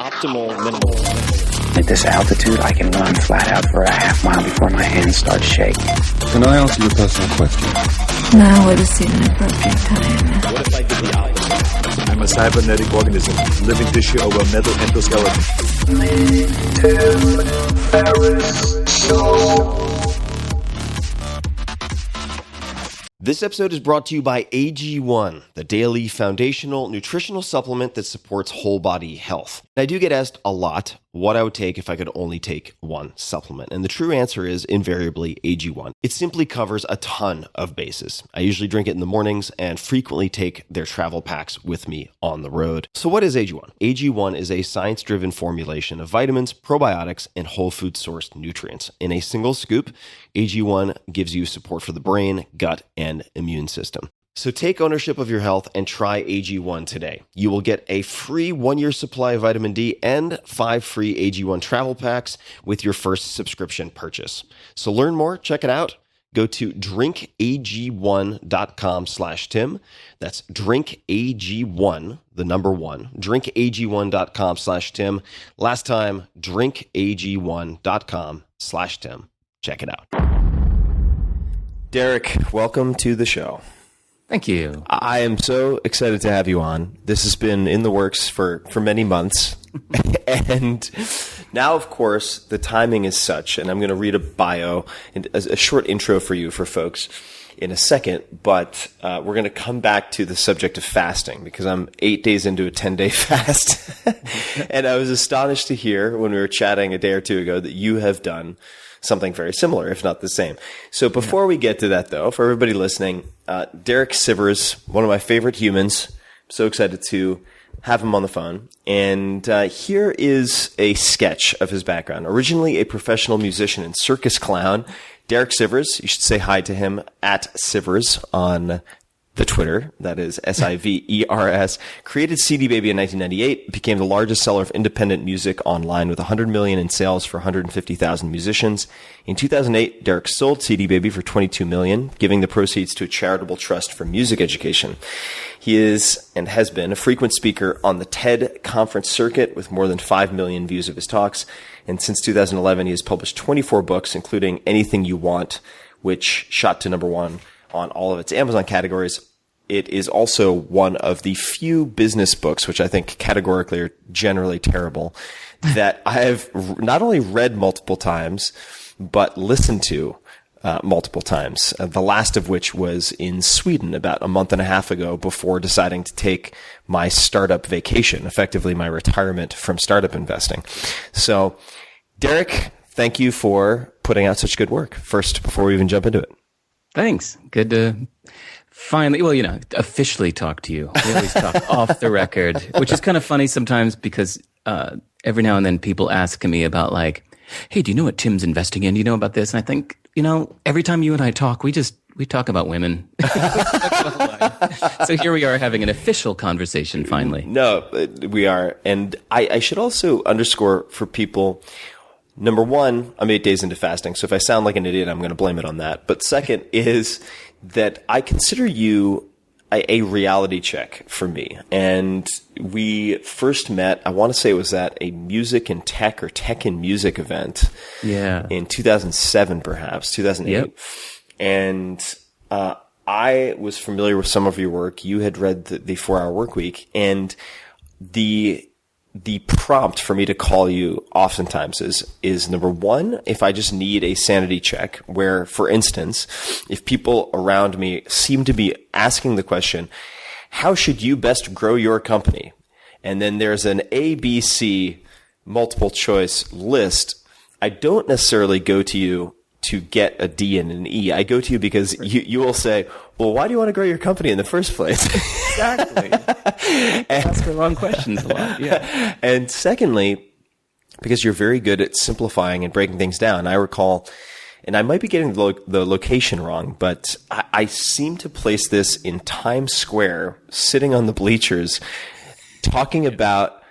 optimal minimal. At this altitude, I can run flat out for a half mile before my hands start shaking. Can I ask you a personal question? Now would seem an appropriate time. What if I did the opposite? I'm a cybernetic organism, living tissue over a metal endoskeleton. This episode is brought to you by AG1, the daily foundational nutritional supplement that supports whole body health. And I do get asked a lot what I would take if I could only take one supplement. And the true answer is invariably AG1. It simply covers a ton of bases. I usually drink it in the mornings and frequently take their travel packs with me on the road. So what is AG1? AG1 is a science-driven formulation of vitamins, probiotics, and whole food sourced nutrients. In a single scoop, AG1 gives you support for the brain, gut, and immune system. So take ownership of your health and try AG1 today. You will get a free 1-year supply of vitamin D and 5 free AG1 travel packs with your first subscription purchase. So learn more, check it out. Go to drinkag1.com/Tim. That's drinkag1, the number 1, drinkag1.com/Tim. Last time, drinkag1.com/Tim. Check it out. Derek, welcome to the show. Thank you. I am so excited to have you on. This has been in the works for many months. And now, of course, the timing is such, and I'm going to read a bio, a short intro for you, for folks, in a second, but we're going to come back to the subject of fasting because I'm 8 days into a 10-day fast. And I was astonished to hear when we were chatting a day or two ago that you have done something very similar, if not the same. So before we get to that, though, for everybody listening, Derek Sivers, one of my favorite humans. I'm so excited to have him on the phone. And here is a sketch of his background. Originally a professional musician and circus clown, Derek Sivers, you should say hi to him at Sivers on the Twitter, that is Sivers, created CD Baby in 1998, became the largest seller of independent music online with 100 million in sales for 150,000 musicians. In 2008, Derek sold CD Baby for 22 million, giving the proceeds to a charitable trust for music education. He is and has been a frequent speaker on the TED conference circuit with more than 5 million views of his talks. And since 2011, he has published 24 books, including Anything You Want, which shot to number 1 on all of its Amazon categories. It is also one of the few business books, which I think categorically are generally terrible, that I have not only read multiple times, but listened to multiple times. The last of which was in Sweden about a month and a half ago before deciding to take my startup vacation, effectively my retirement from startup investing. So, Derek, thank you for putting out such good work. First, before we even jump into it. Thanks. Good to finally, officially talk to you. We always talk off the record, which is kind of funny sometimes because every now and then people ask me about like, hey, do you know what Tim's investing in? Do you know about this? And I think, every time you and I talk, we talk about women. So here we are having an official conversation finally. No, we are. And I should also underscore for people, number 1, I'm 8 days into fasting, so if I sound like an idiot, I'm going to blame it on that. But second is that I consider you a reality check for me. And we first met, I want to say it was at a music and tech or tech and music event. Yeah. In 2007, perhaps, 2008. Yep. And I was familiar with some of your work. You had read the 4-Hour Workweek, and the prompt for me to call you oftentimes is number 1, if I just need a sanity check, where, for instance, if people around me seem to be asking the question, how should you best grow your company? And then there's an A, B, C multiple choice list. I don't necessarily go to you to get a D and an E. I go to you because you will say, well, why do you want to grow your company in the first place? Exactly. Ask the wrong questions a lot. Yeah. And secondly, because you're very good at simplifying and breaking things down. I recall, and I might be getting the location wrong, but I seem to place this in Times Square, sitting on the bleachers, talking about,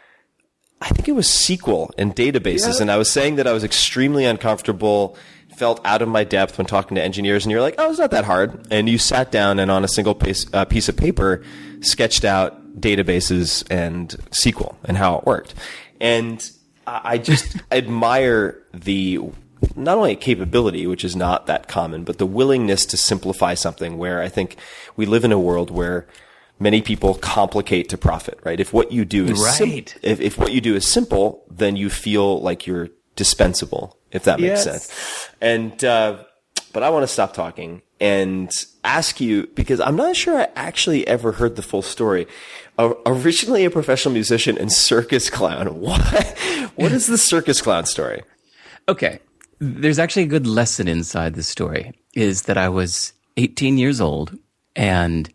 I think it was SQL and databases. Yeah. And I was saying that I was extremely uncomfortable, felt out of my depth when talking to engineers, and you're like, oh, it's not that hard. And you sat down and on a single piece of paper sketched out databases and SQL and how it worked. And I just admire the not only capability, which is not that common, but the willingness to simplify something where I think we live in a world where many people complicate to profit, right? If what you do is Right. if what you do is simple, then you feel like you're dispensable, if that makes sense. And but I want to stop talking and ask you, because I'm not sure I actually ever heard the full story. Originally a professional musician and circus clown. What is the circus clown story? Okay. There's actually a good lesson inside the story, is that I was 18 years old and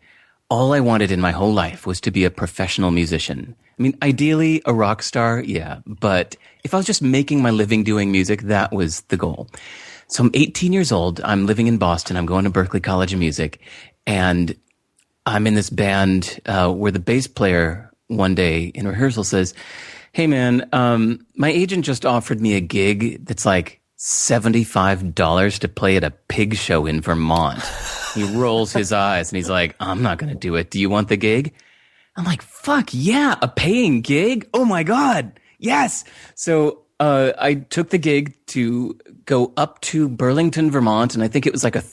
all I wanted in my whole life was to be a professional musician. I mean, ideally a rock star, yeah, but if I was just making my living doing music, that was the goal. So I'm 18 years old. I'm living in Boston. I'm going to Berklee College of Music, and I'm in this band where the bass player one day in rehearsal says, "Hey man, my agent just offered me a gig that's like $75 to play at a pig show in Vermont." He rolls his eyes and he's like, "I'm not going to do it. Do you want the gig?" I'm like, "Fuck yeah, a paying gig? Oh my God, yes." So I took the gig to go up to Burlington, Vermont, and I think it was like a,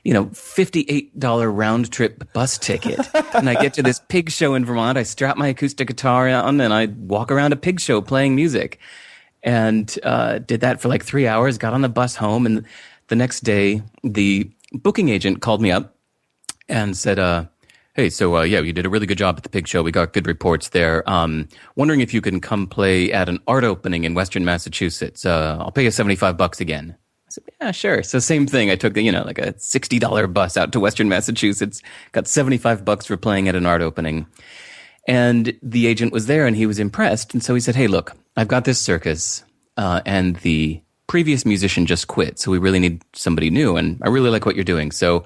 $58 round trip bus ticket. And I get to this pig show in Vermont. I strap my acoustic guitar on and I walk around a pig show playing music. And did that for like 3 hours, got on the bus home, and the next day the booking agent called me up and said, "Hey, so yeah, you did a really good job at the pig show. We got good reports there. Wondering if you can come play at an art opening in Western Massachusetts. I'll pay you $75 again." I said, "Yeah, sure." So same thing. I took like a $60 bus out to Western Massachusetts, got $75 for playing at an art opening. And the agent was there and he was impressed. And so he said, "Hey, look, I've got this circus, and the previous musician just quit. So we really need somebody new. And I really like what you're doing. So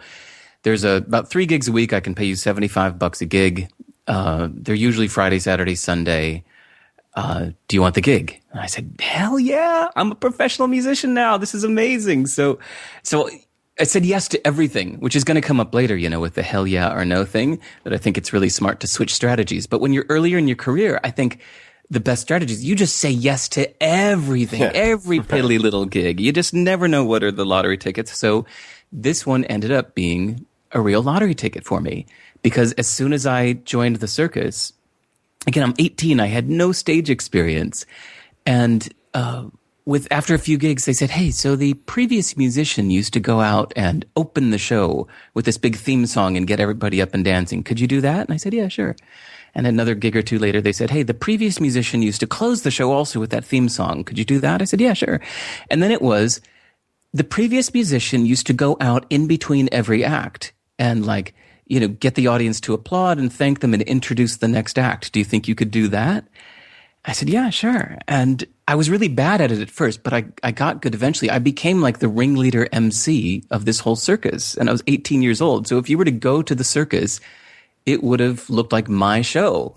there's about 3 gigs a week. I can pay you $75 a gig. They're usually Friday, Saturday, Sunday. Do you want the gig?" And I said, "Hell yeah. I'm a professional musician now. This is amazing." So I said yes to everything, which is going to come up later, with the hell yeah or no thing, that I think it's really smart to switch strategies. But when you're earlier in your career, I think the best strategy is you just say yes to everything, every piddly little gig. You just never know what are the lottery tickets. So this one ended up being a real lottery ticket for me, because as soon as I joined the circus, again, I'm 18, I had no stage experience. And after a few gigs, they said, "Hey, so the previous musician used to go out and open the show with this big theme song and get everybody up and dancing. Could you do that?" And I said, "Yeah, sure." And another gig or two later, they said, "Hey, the previous musician used to close the show also with that theme song. Could you do that?" I said, "Yeah, sure." And then it was, the previous musician used to go out in between every act and get the audience to applaud and thank them and introduce the next act. Do you think you could do that? I said, "Yeah, sure." And I was really bad at it at first, but I got good eventually. I became like the ringleader MC of this whole circus, and I was 18 years old. So if you were to go to the circus, it would have looked like my show.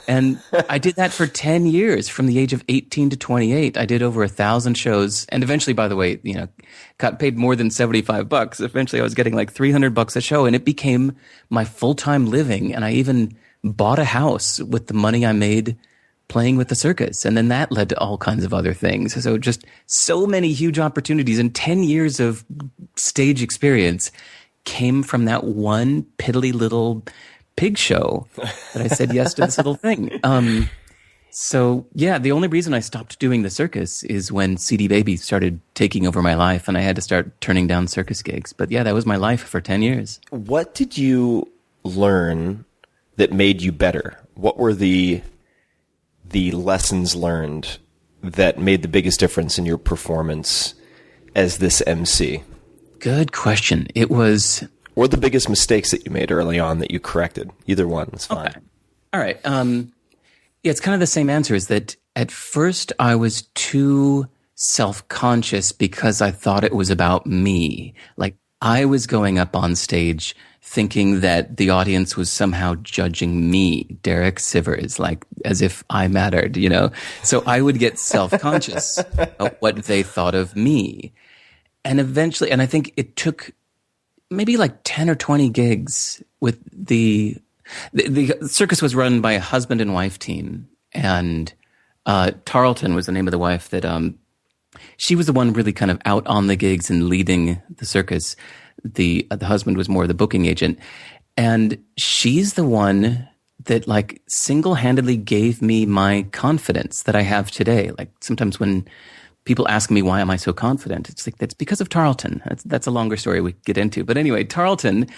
And I did that for 10 years, from the age of 18 to 28. I did over 1,000 shows. And eventually, by the way, got paid more than $75. Eventually I was getting like $300 a show, and it became my full-time living. And I even bought a house with the money I made playing with the circus. And then that led to all kinds of other things. So just so many huge opportunities, and 10 years of stage experience came from that one piddly little pig show that I said yes to this little thing. So yeah, the only reason I stopped doing the circus is when CD Baby started taking over my life, and I had to start turning down circus gigs. But yeah, that was my life for 10 years. What did you learn that made you better? What were the lessons learned that made the biggest difference in your performance as this MC? Good question. It was... Or the biggest mistakes that you made early on that you corrected. Either one is fine. Okay. All right. Yeah, it's kind of the same answer, is that at first I was too self-conscious because I thought it was about me. Like, I was going up on stage thinking that the audience was somehow judging me, Derek Sivers, like as if I mattered, So I would get self-conscious of what they thought of me. And eventually, and I think it took maybe like 10 or 20 gigs with the circus was run by a husband and wife team. And Tarleton was the name of the wife that she was the one really kind of out on the gigs and leading the circus. The husband was more the booking agent. And she's the one that like single-handedly gave me my confidence that I have today. Like sometimes when people ask me, why am I so confident? It's like, that's because of Tarleton. That's a longer story we get into. But anyway, Tarleton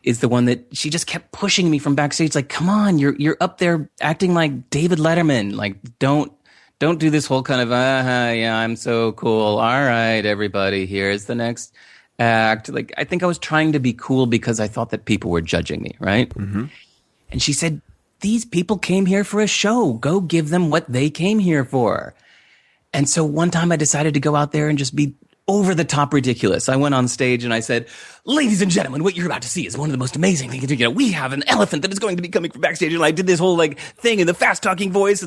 is the one that she just kept pushing me from backstage. Like, come on, you're up there acting like David Letterman. Like, don't do this whole kind of, yeah, I'm so cool. All right, everybody, here's the next act. Like, I think I was trying to be cool because I thought that people were judging me, right? Mm-hmm. And she said, these people came here for a show. Go give them what they came here for. And so one time I decided to go out there and just be over the top ridiculous. I went on stage and I said, ladies and gentlemen, what you're about to see is one of the most amazing things. You know, we have an elephant that is going to be coming from backstage. And I did this whole like thing in the fast talking voice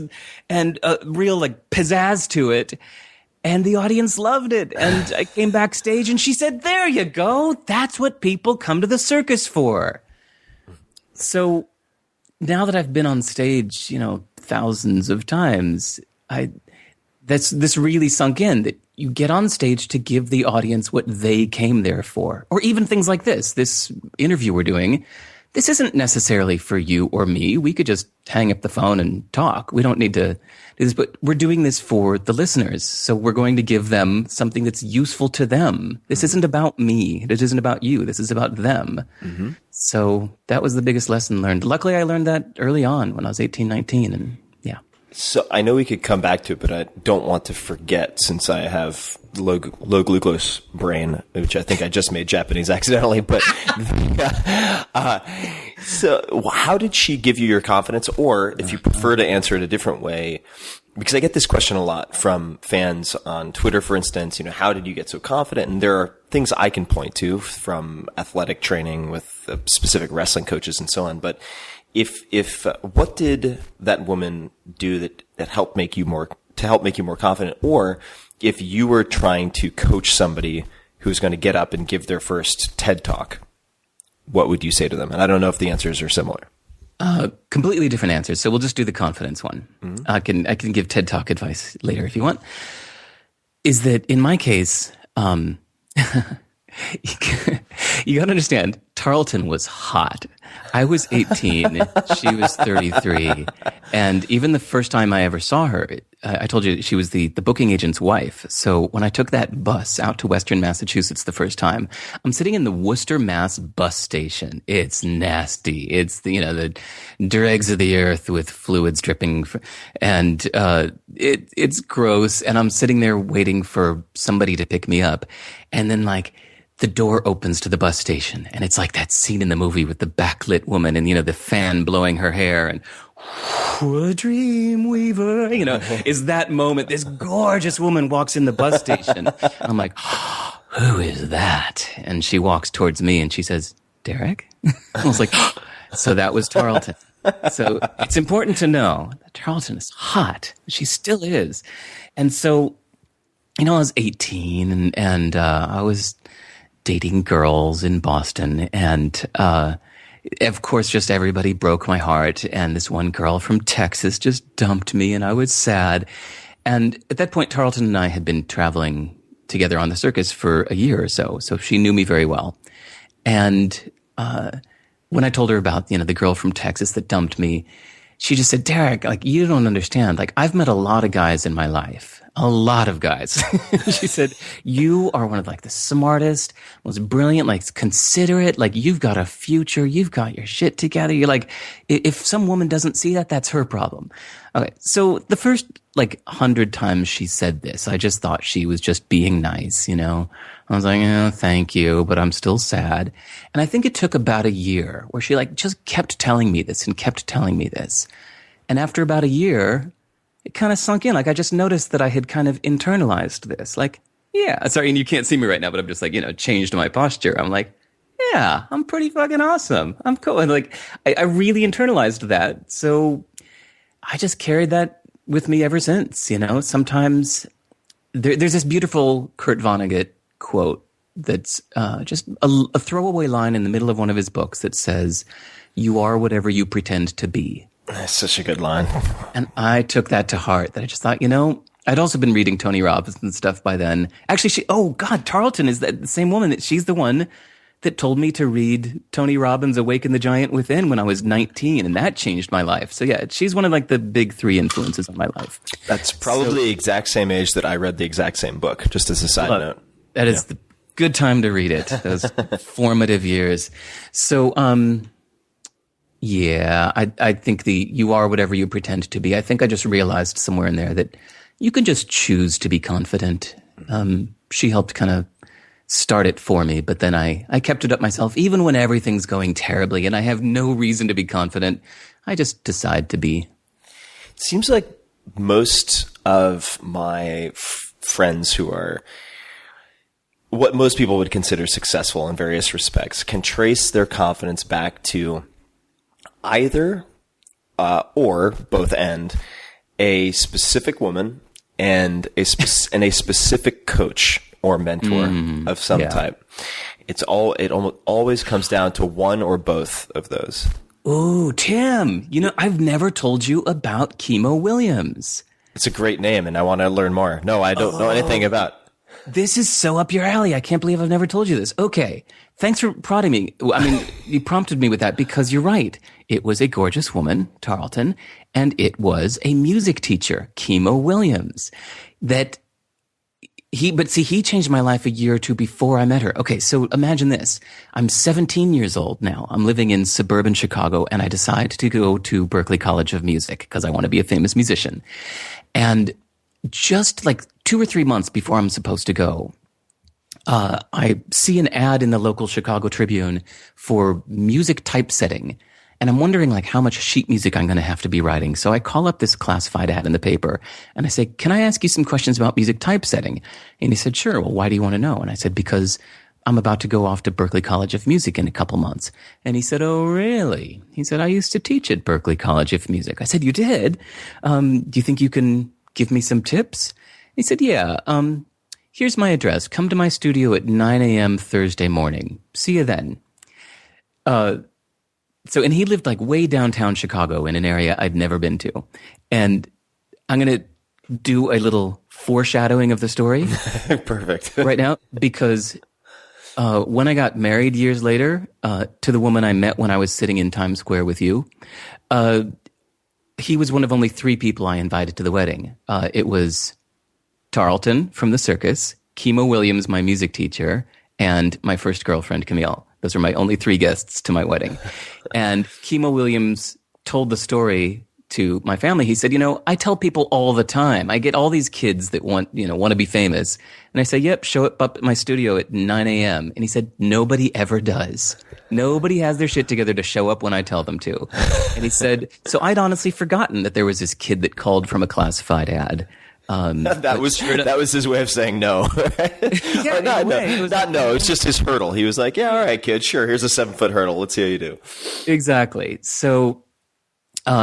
and real like pizzazz to it. And the audience loved it. And I came backstage and she said, there you go. That's what people come to the circus for. So now that I've been on stage, you know, thousands of times, this really sunk in that you get on stage to give the audience what they came there for. Or even things like this interview we're doing. This isn't necessarily for you or me. We could just hang up the phone and talk. We don't need to do this, but we're doing this for the listeners. So we're going to give them something that's useful to them. This isn't about me. It isn't about you. This is about them. Mm-hmm. So that was the biggest lesson learned. Luckily, I learned that early on when I was 18, 19, and yeah. So I know we could come back to it, but I don't want to forget since I have low glucose brain, which I think I just made Japanese accidentally. But so how did she give you your confidence? Or if you prefer to answer it a different way, because I get this question a lot from fans on Twitter, for instance, you know, how did you get so confident? And there are things I can point to from athletic training with specific wrestling coaches and so on. But if what did that woman do that helped make you more confident? Or if you were trying to coach somebody who's going to get up and give their first TED talk, what would you say to them? And I don't know if the answers are similar. Completely different answers. So we'll just do the confidence one. Mm-hmm. I can give TED talk advice later if you want. Is that in my case, you gotta understand, Tarleton was hot. I was 18, she was 33, and even the first time I ever saw her, I told you she was the booking agent's wife. So when I took that bus out to Western Massachusetts the first time, I'm sitting in the Worcester, Mass bus station. It's nasty. It's the dregs of the earth with fluids dripping, and it's gross. And I'm sitting there waiting for somebody to pick me up, and then like the door opens to the bus station, and it's like that scene in the movie with the backlit woman and, the fan blowing her hair and a dream weaver, is that moment. This gorgeous woman walks in the bus station. I'm like, who is that? And she walks towards me and she says, Derek? I was like, so that was Tarleton. So it's important to know that Tarleton is hot. She still is. And so, I was 18 and I was dating girls in Boston, and of course just everybody broke my heart, and this one girl from Texas just dumped me, and I was sad. And at that point, Tarleton and I had been traveling together on the circus for a year or so she knew me very well. And when I told her about the girl from Texas that dumped me, she just said, Derek, like, you don't understand. Like, I've met a lot of guys in my life. A lot of guys. She said, you are one of like the smartest, most brilliant, like considerate, like you've got a future, you've got your shit together. You're like, if some woman doesn't see that, that's her problem. Okay. So the first like 100 times she said this, I just thought she was just being nice, I was like, oh, thank you, but I'm still sad. And I think it took about a year where she like just kept telling me this and kept telling me this. And after about a year, it kind of sunk in. Like I just noticed that I had kind of internalized this. Like, yeah, sorry, and you can't see me right now, but I'm just like, changed my posture. I'm like, yeah, I'm pretty fucking awesome. I'm cool. And like, I really internalized that. So I just carried that with me ever since, Sometimes there's this beautiful Kurt Vonnegut quote that's just a throwaway line in the middle of one of his books that says, you are whatever you pretend to be. That's such a good line. And I took that to heart. That I just thought, I'd also been reading Tony Robbins and stuff by then. Actually, Tarleton is the same woman. She's the one that told me to read Tony Robbins' Awaken the Giant Within when I was 19, and that changed my life. So yeah, she's one of like the big three influences on my life. That's probably the exact same age that I read the exact same book, just as a side note. That is the good time to read it, those formative years. So, yeah, I think you are whatever you pretend to be. I think I just realized somewhere in there that you can just choose to be confident. She helped kind of start it for me, but then I kept it up myself. Even when everything's going terribly and I have no reason to be confident, I just decide to be. It seems like most of my friends who are what most people would consider successful in various respects can trace their confidence back to either or both and a specific woman and a specific coach or mentor of some type. It almost always comes down to one or both of those. Ooh, Tim, I've never told you about Chemo Williams. It's a great name and I want to learn more. No, I don't know anything about. This is so up your alley. I can't believe I've never told you this. Okay. Thanks for prodding me. I mean, you prompted me with that because you're right. It was a gorgeous woman, Tarleton, and it was a music teacher, Chemo Williams, he changed my life a year or two before I met her. Okay. So imagine this. I'm 17 years old now. I'm living in suburban Chicago and I decide to go to Berklee College of Music because I want to be a famous musician. And just like 2 or 3 months before I'm supposed to go, I see an ad in the local Chicago Tribune for music typesetting. And I'm wondering like how much sheet music I'm going to have to be writing. So I call up this classified ad in the paper and I say, can I ask you some questions about music typesetting? And he said, sure. Well, why do you want to know? And I said, because I'm about to go off to Berklee College of Music in a couple months. And he said, oh, really? He said, I used to teach at Berklee College of Music. I said, you did? Do you think you can give me some tips? He said, yeah, here's my address. Come to my studio at 9 a.m. Thursday morning. See you then. And he lived like way downtown Chicago in an area I'd never been to. And I'm going to do a little foreshadowing of the story. Perfect. Right now, because when I got married years later to the woman I met when I was sitting in Times Square with you, he was one of only 3 people I invited to the wedding. It was Tarleton from the circus, Chemo Williams, my music teacher, and my first girlfriend, Camille. Those are my only 3 guests to my wedding. And Chemo Williams told the story to my family. He said, I tell people all the time, I get all these kids that want to be famous. And I say, yep, show up at my studio at 9 a.m. And he said, nobody ever does. Nobody has their shit together to show up when I tell them to. And he said, so I'd honestly forgotten that there was this kid that called from a classified ad. That was his way of saying no. Yeah, no. It's just his hurdle. He was like, yeah, all right, kid, sure. Here's a 7-foot hurdle. Let's see how you do. Exactly. So,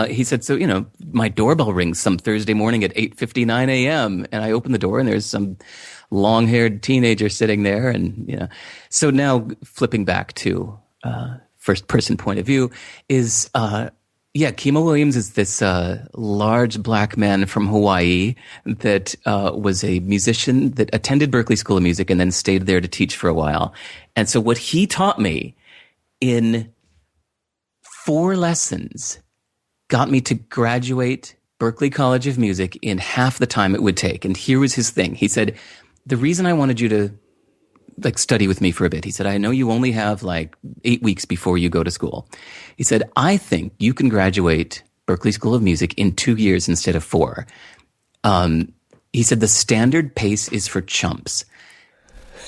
he said, so, my doorbell rings some Thursday morning at 8:59 a.m. And I open the door and there's some long-haired teenager sitting there. And, so now flipping back to, first person point of view is, Chemo Williams is this large black man from Hawaii that was a musician that attended Berklee School of Music and then stayed there to teach for a while. And so what he taught me in 4 lessons got me to graduate Berklee College of Music in half the time it would take. And here was his thing. He said, the reason I wanted you to study with me for a bit. He said, I know you only have 8 weeks before you go to school. He said, I think you can graduate Berklee School of Music in 2 years instead of 4. He said, the standard pace is for chumps.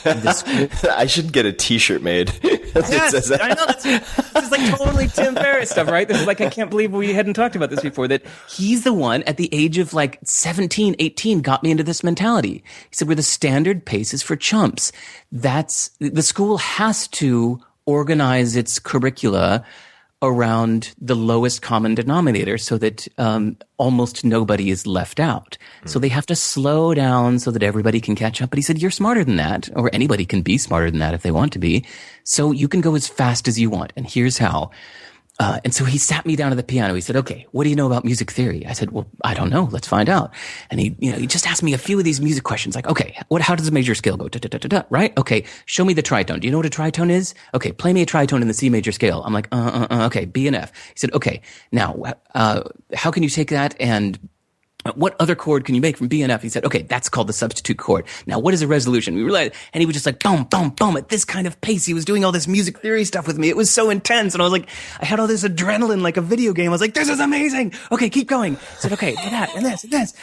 I should get a T-shirt made. Yes, I know. This is totally Tim Ferriss stuff, right? This is I can't believe we hadn't talked about this before, that he's the one at the age of 17, 18 got me into this mentality. He said, where the standard pace is for chumps. The school has to organize its curricula around the lowest common denominator so that almost nobody is left out. So they have to slow down so that everybody can catch up. But he said, you're smarter than that, or anybody can be smarter than that if they want to be. So you can go as fast as you want. And here's how. And so he sat me down at the piano. He said, okay, what do you know about music theory? I said, well, I don't know. Let's find out. And he just asked me a few of these music questions like, okay, how does a major scale go? Da, da, da, da, da, right? Okay. Show me the tritone. Do you know what a tritone is? Okay. Play me a tritone in the C major scale. I'm like, okay. B and F. He said, okay. Now, how can you take that and what other chord can you make from B and F? He said, okay, that's called the substitute chord. Now, what is a resolution? We realized, and he was just like, boom, boom, boom, at this kind of pace. He was doing all this music theory stuff with me. It was so intense. And I was like, I had all this adrenaline like a video game. I was like, this is amazing. Okay, keep going. I said, okay, do that and this and this.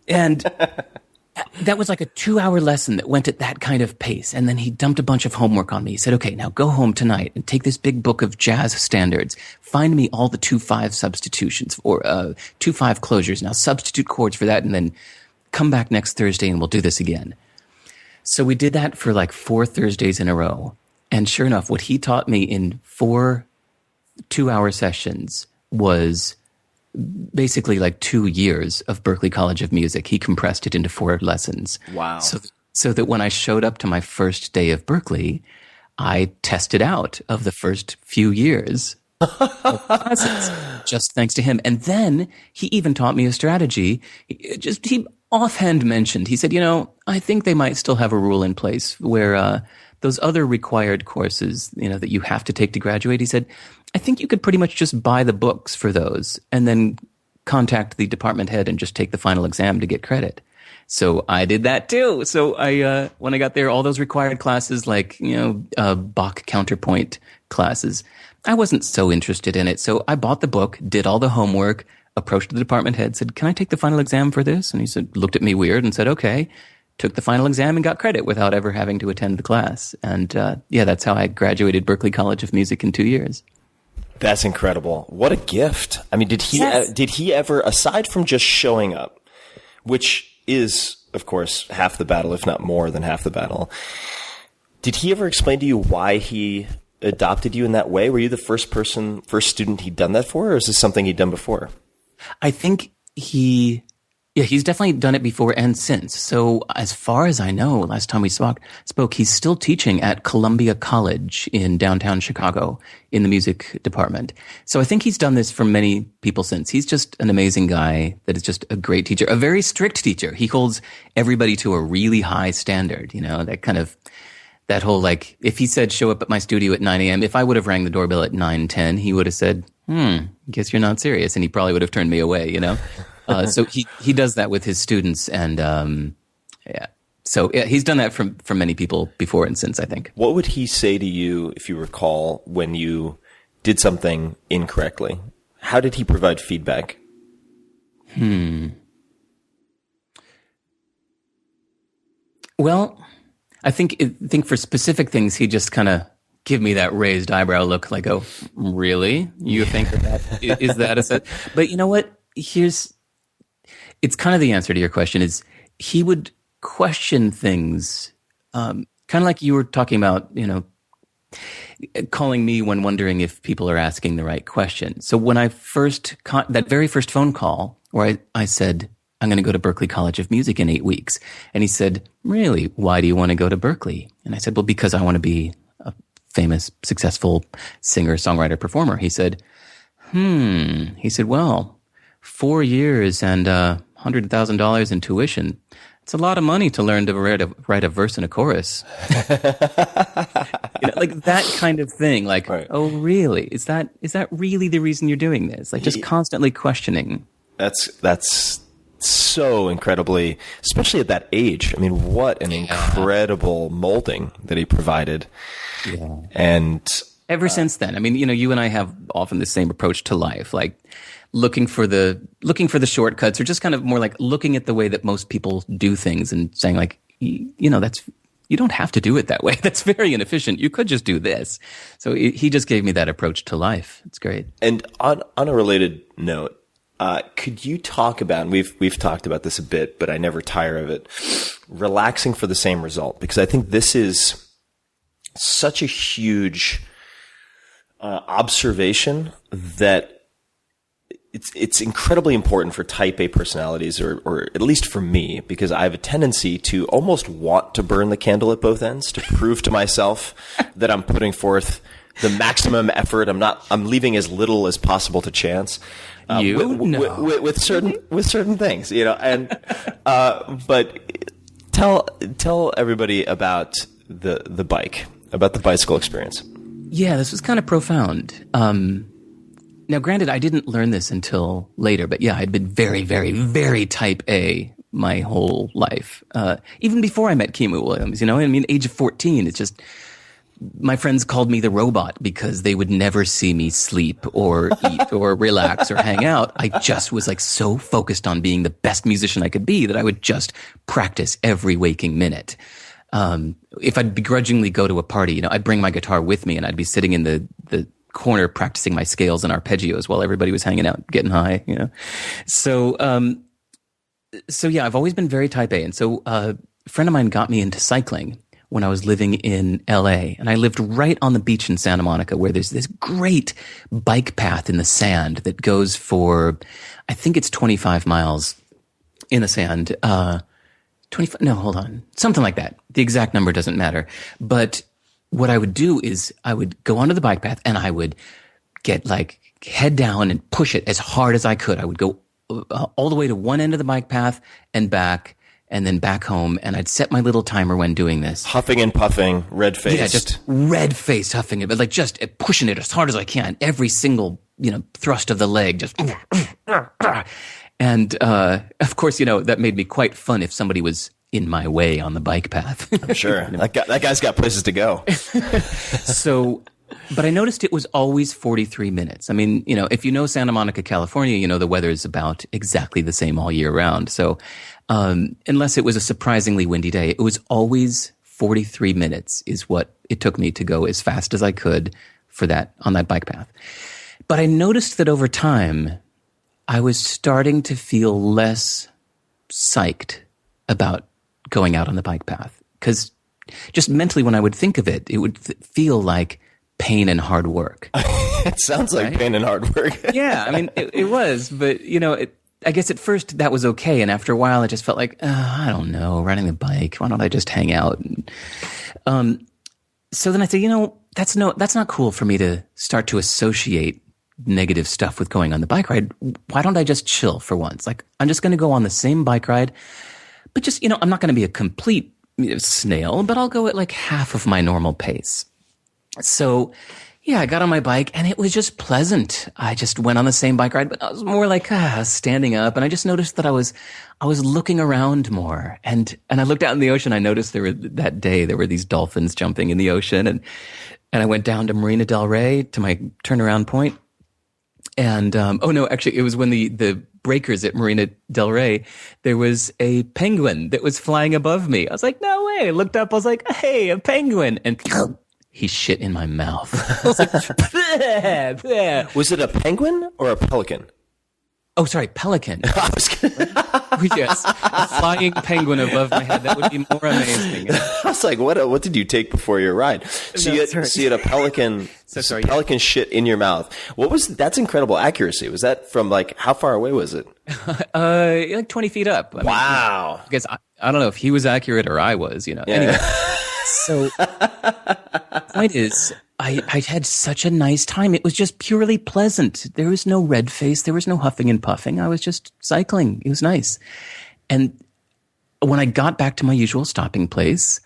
And that was like a 2-hour lesson that went at that kind of pace. And then he dumped a bunch of homework on me. He said, okay, now go home tonight and take this big book of jazz standards. Find me all the 2/5 substitutions or 2/5 closures. Now substitute chords for that and then come back next Thursday and we'll do this again. So we did that for like 4 Thursdays in a row. And sure enough, what he taught me in 4 2-hour sessions was basically like 2 years of Berklee College of Music. He compressed it into 4 lessons. Wow. So that when I showed up to my first day of Berklee, I tested out of the first few years of classes, just thanks to him. And then he even taught me a strategy. He offhand mentioned, he said, I think they might still have a rule in place where those other required courses, that you have to take to graduate, he said, I think you could pretty much just buy the books for those and then contact the department head and just take the final exam to get credit. So I did that too. So I, when I got there, all those required classes like, Bach counterpoint classes, I wasn't so interested in it. So I bought the book, did all the homework, approached the department head, said, can I take the final exam for this? And he said, looked at me weird and said, okay. Took the final exam and got credit without ever having to attend the class. And that's how I graduated Berklee College of Music in 2 years. That's incredible. What a gift. I mean, did he ever, aside from just showing up, which is, of course, half the battle, if not more than half the battle, did he ever explain to you why he adopted you in that way? Were you the first student he'd done that for, or is this something he'd done before? I think he's definitely done it before and since. So as far as I know, last time we spoke, he's still teaching at Columbia College in downtown Chicago in the music department. So I think he's done this for many people since. He's just an amazing guy that is just a great teacher, a very strict teacher. He holds everybody to a really high standard, that whole like, if he said show up at my studio at 9 a.m., if I would have rang the doorbell at 9:10, he would have said, guess you're not serious. And he probably would have turned me away, So he does that with his students, and So he's done that from many people before and since, I think. What would he say to you, if you recall, when you did something incorrectly? How did he provide feedback? Well, I think for specific things, he just kind of give me that raised eyebrow look, like, "Oh, really? You think that is that a set?" But you know what? It's kind of the answer to your question. Is he would question things, kind of like you were talking about, calling me when wondering if people are asking the right question. So when I that very first phone call where I said, I'm going to go to Berklee College of Music in 8 weeks. And he said, really? Why do you want to go to Berklee? And I said, well, because I want to be a famous, successful singer, songwriter, performer. He said, He said, well, 4 years and $100,000 in tuition. It's a lot of money to learn to write a verse and a chorus. Like that kind of thing. Like, right. Oh, really? Is that really the reason you're doing this? Like, just constantly questioning. That's so incredibly, especially at that age. I mean, what an incredible molding that he provided. Yeah. And ever since then, I mean, you and I have often the same approach to life, like looking for the shortcuts, or just kind of more like looking at the way that most people do things and saying, like, you don't have to do it that way. That's very inefficient. You could just do this. So he just gave me that approach to life. It's great. And on a related note, could you talk about, and we've talked about this a bit, but I never tire of it, relaxing for the same result? Because I think this is such a huge observation that it's incredibly important for type A personalities, or at least for me, because I have a tendency to almost want to burn the candle at both ends to prove to myself that I'm putting forth the maximum effort. I'm leaving as little as possible to chance. With certain things, and but tell everybody about the bike, about the bicycle experience. Yeah, this was kind of profound. Now, granted, I didn't learn this until later, but yeah, I'd been very, very, very type A my whole life. Even before I met Kimu Williams, age of 14, it's just, my friends called me the robot because they would never see me sleep or eat or relax or hang out. I just was like so focused on being the best musician I could be that I would just practice every waking minute. If I'd begrudgingly go to a party, I'd bring my guitar with me and I'd be sitting in the corner practicing my scales and arpeggios while everybody was hanging out, getting high, So yeah, I've always been very type A. And so a friend of mine got me into cycling when I was living in LA. And I lived right on the beach in Santa Monica where there's this great bike path in the sand that goes for, I think it's 25 miles in the sand. 25, no, hold on. Something like that. The exact number doesn't matter. But what I would do is I would go onto the bike path and I would get head down and push it as hard as I could. I would go all the way to one end of the bike path and back and then back home. And I'd set my little timer when doing this. Huffing and puffing, red-faced. Yeah, just red-faced huffing it, but just pushing it as hard as I can. Every single, thrust of the leg, just. And, of course, that made me quite fun if somebody was in my way on the bike path. I'm sure. That guy's got places to go. So, but I noticed it was always 43 minutes. I mean, if you know Santa Monica, California, the weather is about exactly the same all year round. So, unless it was a surprisingly windy day, it was always 43 minutes is what it took me to go as fast as I could on that bike path. But I noticed that over time, I was starting to feel less psyched about going out on the bike path. Because just mentally, when I would think of it, it would feel like pain and hard work. It sounds like pain and hard work. Yeah, I mean, it was. But, I guess at first that was okay. And after a while, I just felt like, I don't know, riding the bike. Why don't I just hang out? So then I said, that's not cool for me to start to associate negative stuff with going on the bike ride. Why don't I just chill for once? I'm just going to go on the same bike ride, but just, I'm not going to be a complete snail, but I'll go at half of my normal pace. So yeah, I got on my bike and it was just pleasant. I just went on the same bike ride, but I was more standing up. And I just noticed that I was looking around more. And I looked out in the ocean. I noticed that day there were these dolphins jumping in the ocean. And I went down to Marina Del Rey to my turnaround point. And, actually it was when the breakers at Marina Del Rey, there was a penguin that was flying above me. I was like, no way. I looked up. I was like, hey, a penguin. And he shit in my mouth. I was like, bleh, bleh. Was it a penguin or a pelican? Oh, sorry, pelican. Yes, a flying penguin above my head. That would be more amazing. I was like, what did you take before your ride? So you had a pelican, pelican shit in your mouth. That's incredible accuracy. Was that from how far away was it? 20 feet up. Wow. I guess I don't know if he was accurate or I was, Yeah. Anyway. So, point is, I had such a nice time. It was just purely pleasant. There was no red face. There was no huffing and puffing. I was just cycling. It was nice. And when I got back to my usual stopping place,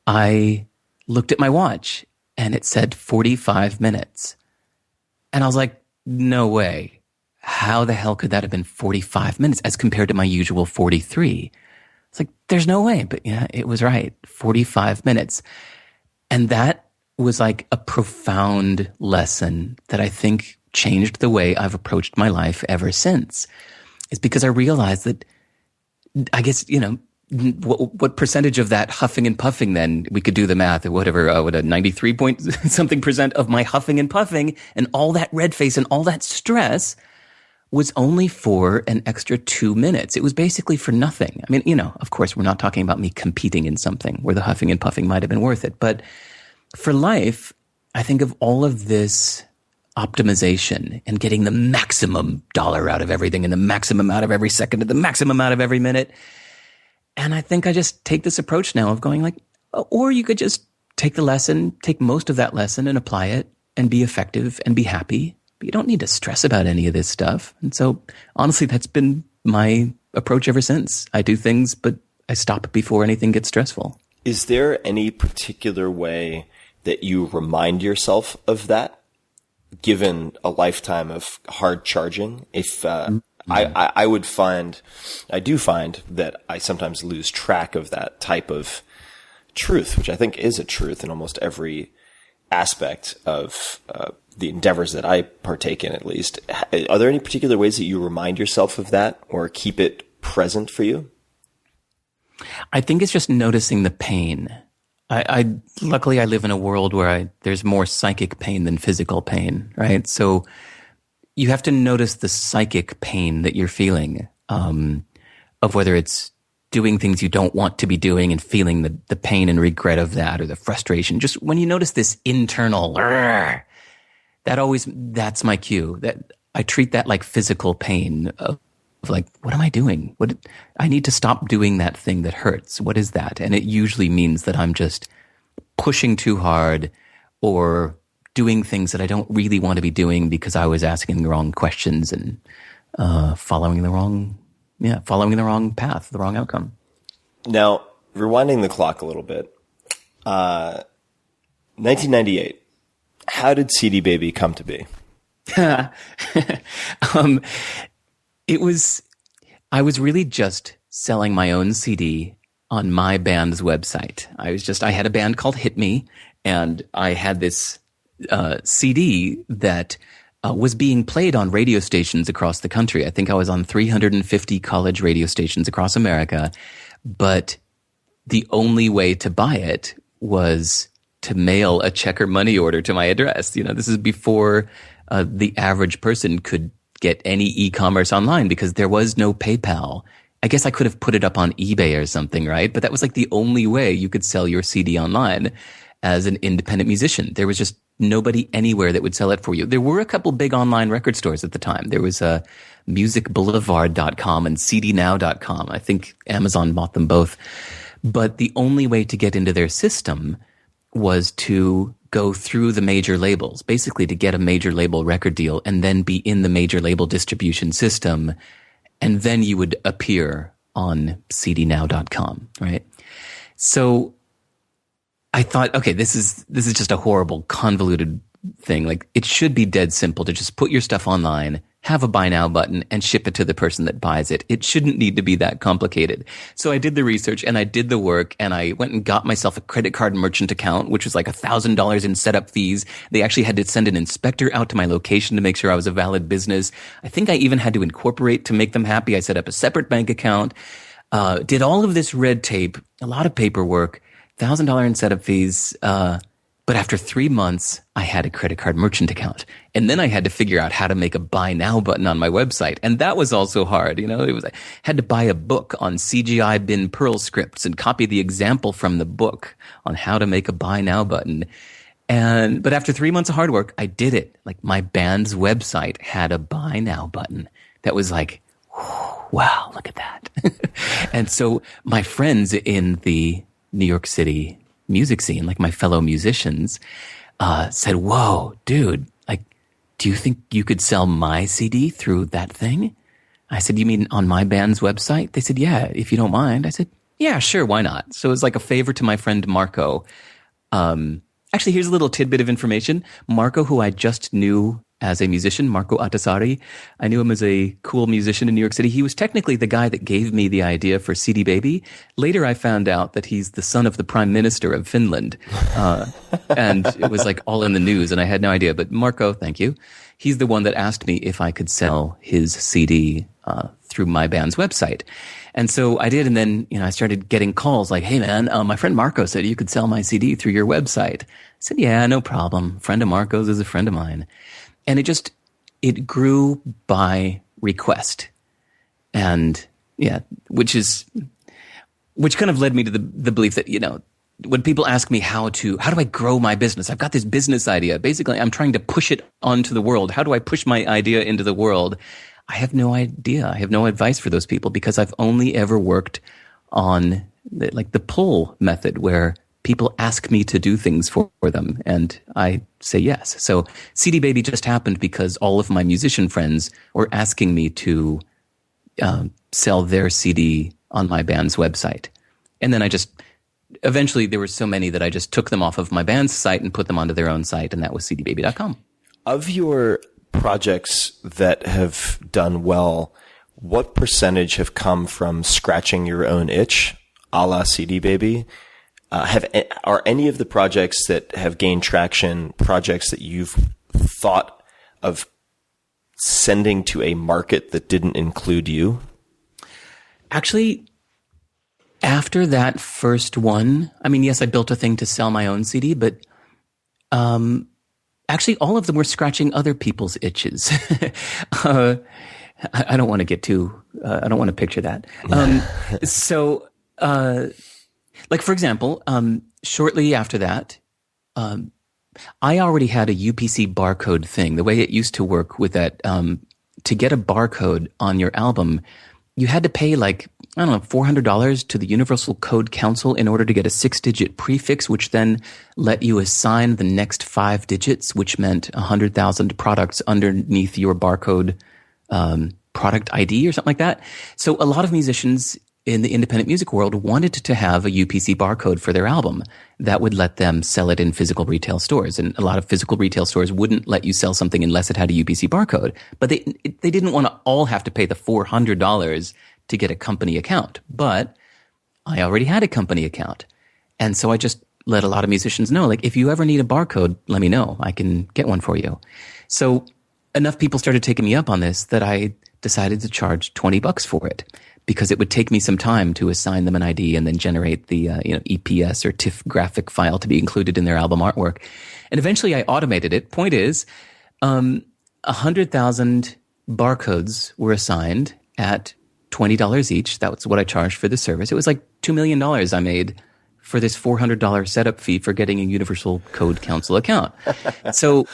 I looked at my watch and it said 45 minutes. And I was like, no way. How the hell could that have been 45 minutes as compared to my usual 43? It's like, there's no way. But yeah, it was right. 45 minutes. And that was a profound lesson that I think changed the way I've approached my life ever since. It's because I realized that, I guess, what percentage of that huffing and puffing then, we could do the math or whatever, what a 93 point something percent of my huffing and puffing and all that red face and all that stress was only for an extra 2 minutes. It was basically for nothing. I mean, of course, we're not talking about me competing in something where the huffing and puffing might have been worth it, but for life, I think of all of this optimization and getting the maximum dollar out of everything and the maximum out of every second and the maximum out of every minute. And I think I just take this approach now of going or you could just take the lesson, take most of that lesson and apply it and be effective and be happy. But you don't need to stress about any of this stuff. And so honestly, that's been my approach ever since. I do things, but I stop before anything gets stressful. Is there any particular way that you remind yourself of that, given a lifetime of hard charging? If I do find that I sometimes lose track of that type of truth, which I think is a truth in almost every aspect of the endeavors that I partake in, at least. Are there any particular ways that you remind yourself of that or keep it present for you? I think it's just noticing the pain. I luckily I live in a world where there's more psychic pain than physical pain, right? So you have to notice the psychic pain that you're feeling, of whether it's doing things you don't want to be doing and feeling the pain and regret of that, or the frustration. Just when you notice this internal, that's my cue. That I treat that like physical pain of like, what am I doing? I need to stop doing that thing that hurts. What is that? And it usually means that I'm just pushing too hard or doing things that I don't really want to be doing because I was asking the wrong questions and following the wrong path, the wrong outcome. Now, rewinding the clock a little bit, 1998, how did CD Baby come to be? I was really just selling my own CD on my band's website. I had a band called Hit Me, and I had this CD that was being played on radio stations across the country. I think I was on 350 college radio stations across America, but the only way to buy it was to mail a check or money order to my address. This is before the average person could get any e-commerce online because there was no PayPal. I guess I could have put it up on eBay or something, right? But that was like the only way you could sell your CD online as an independent musician. There was just nobody anywhere that would sell it for you. There were a couple big online record stores at the time. There was musicboulevard.com and cdnow.com. I think Amazon bought them both. But the only way to get into their system was to go through the major labels, basically to get a major label record deal and then be in the major label distribution system. And then you would appear on cdnow.com, right? So I thought, okay, this is just a horrible, convoluted thing. Like, it should be dead simple to just put your stuff online, have a buy now button, and ship it to the person that buys it. It shouldn't need to be that complicated. So I did the research and I did the work, and I went and got myself a credit card merchant account, which was like $1,000 in setup fees. They actually had to send an inspector out to my location to make sure I was a valid business. I think I even had to incorporate to make them happy. I set up a separate bank account, did all of this red tape, a lot of paperwork, $1,000 in setup fees, but after 3 months, I had a credit card merchant account. And then I had to figure out how to make a buy now button on my website. And that was also hard. I had to buy a book on CGI bin Perl scripts and copy the example from the book on how to make a buy now button. But after 3 months of hard work, I did it. Like, my band's website had a buy now button that was like, wow, look at that. And so my friends in the New York City music scene, like my fellow musicians, said, whoa, dude, like, do you think you could sell my CD through that thing? I said, you mean on my band's website? They said, yeah, if you don't mind. I said, yeah, sure, why not? So it was like a favor to my friend Marco. Actually, here's a little tidbit of information. Marco, who I just knew as a musician, Marco Attasari, I knew him as a cool musician in New York City. He was technically the guy that gave me the idea for CD Baby. Later, I found out that he's the son of the Prime Minister of Finland. And it was like all in the news, and I had no idea. But Marco, thank you. He's the one that asked me if I could sell his CD through my band's website. And so I did, and then I started getting calls like, hey man, my friend Marco said you could sell my CD through your website. I said, yeah, no problem. Friend of Marco's is a friend of mine. And it grew by request. And yeah, which kind of led me to the belief that, when people ask me how do I grow my business? I've got this business idea. Basically, I'm trying to push it onto the world. How do I push my idea into the world? I have no idea. I have no advice for those people because I've only ever worked on the pull method where people ask me to do things for them, and I say yes. So CD Baby just happened because all of my musician friends were asking me to sell their CD on my band's website. And then eventually there were so many that I just took them off of my band's site and put them onto their own site, and that was cdbaby.com. Of your projects that have done well, what percentage have come from scratching your own itch, a la CD Baby? Are any of the projects that have gained traction projects that you've thought of sending to a market that didn't include you? Actually, after that first one, I mean, yes, I built a thing to sell my own CD, but actually all of them were scratching other people's itches. I don't want to get too, I don't want to picture that. Like, for example, shortly after that, I already had a UPC barcode thing. The way it used to work with that, to get a barcode on your album, you had to pay like, I don't know, $400 to the Universal Code Council in order to get a 6-digit prefix, which then let you assign the next 5 digits, which meant 100,000 products underneath your barcode product ID or something like that. So a lot of musicians in the independent music world wanted to have a UPC barcode for their album that would let them sell it in physical retail stores. And a lot of physical retail stores wouldn't let you sell something unless it had a UPC barcode. But they didn't want to all have to pay the $400 to get a company account. But I already had a company account. And so I just let a lot of musicians know, like, if you ever need a barcode, let me know. I can get one for you. So enough people started taking me up on this that I decided to charge $20 for it, because it would take me some time to assign them an ID and then generate the EPS or TIFF graphic file to be included in their album artwork. And eventually I automated it. Point is, 100,000 barcodes were assigned at $20 each. That was what I charged for the service. It was like $2 million I made for this $400 setup fee for getting a Universal Code Council account. So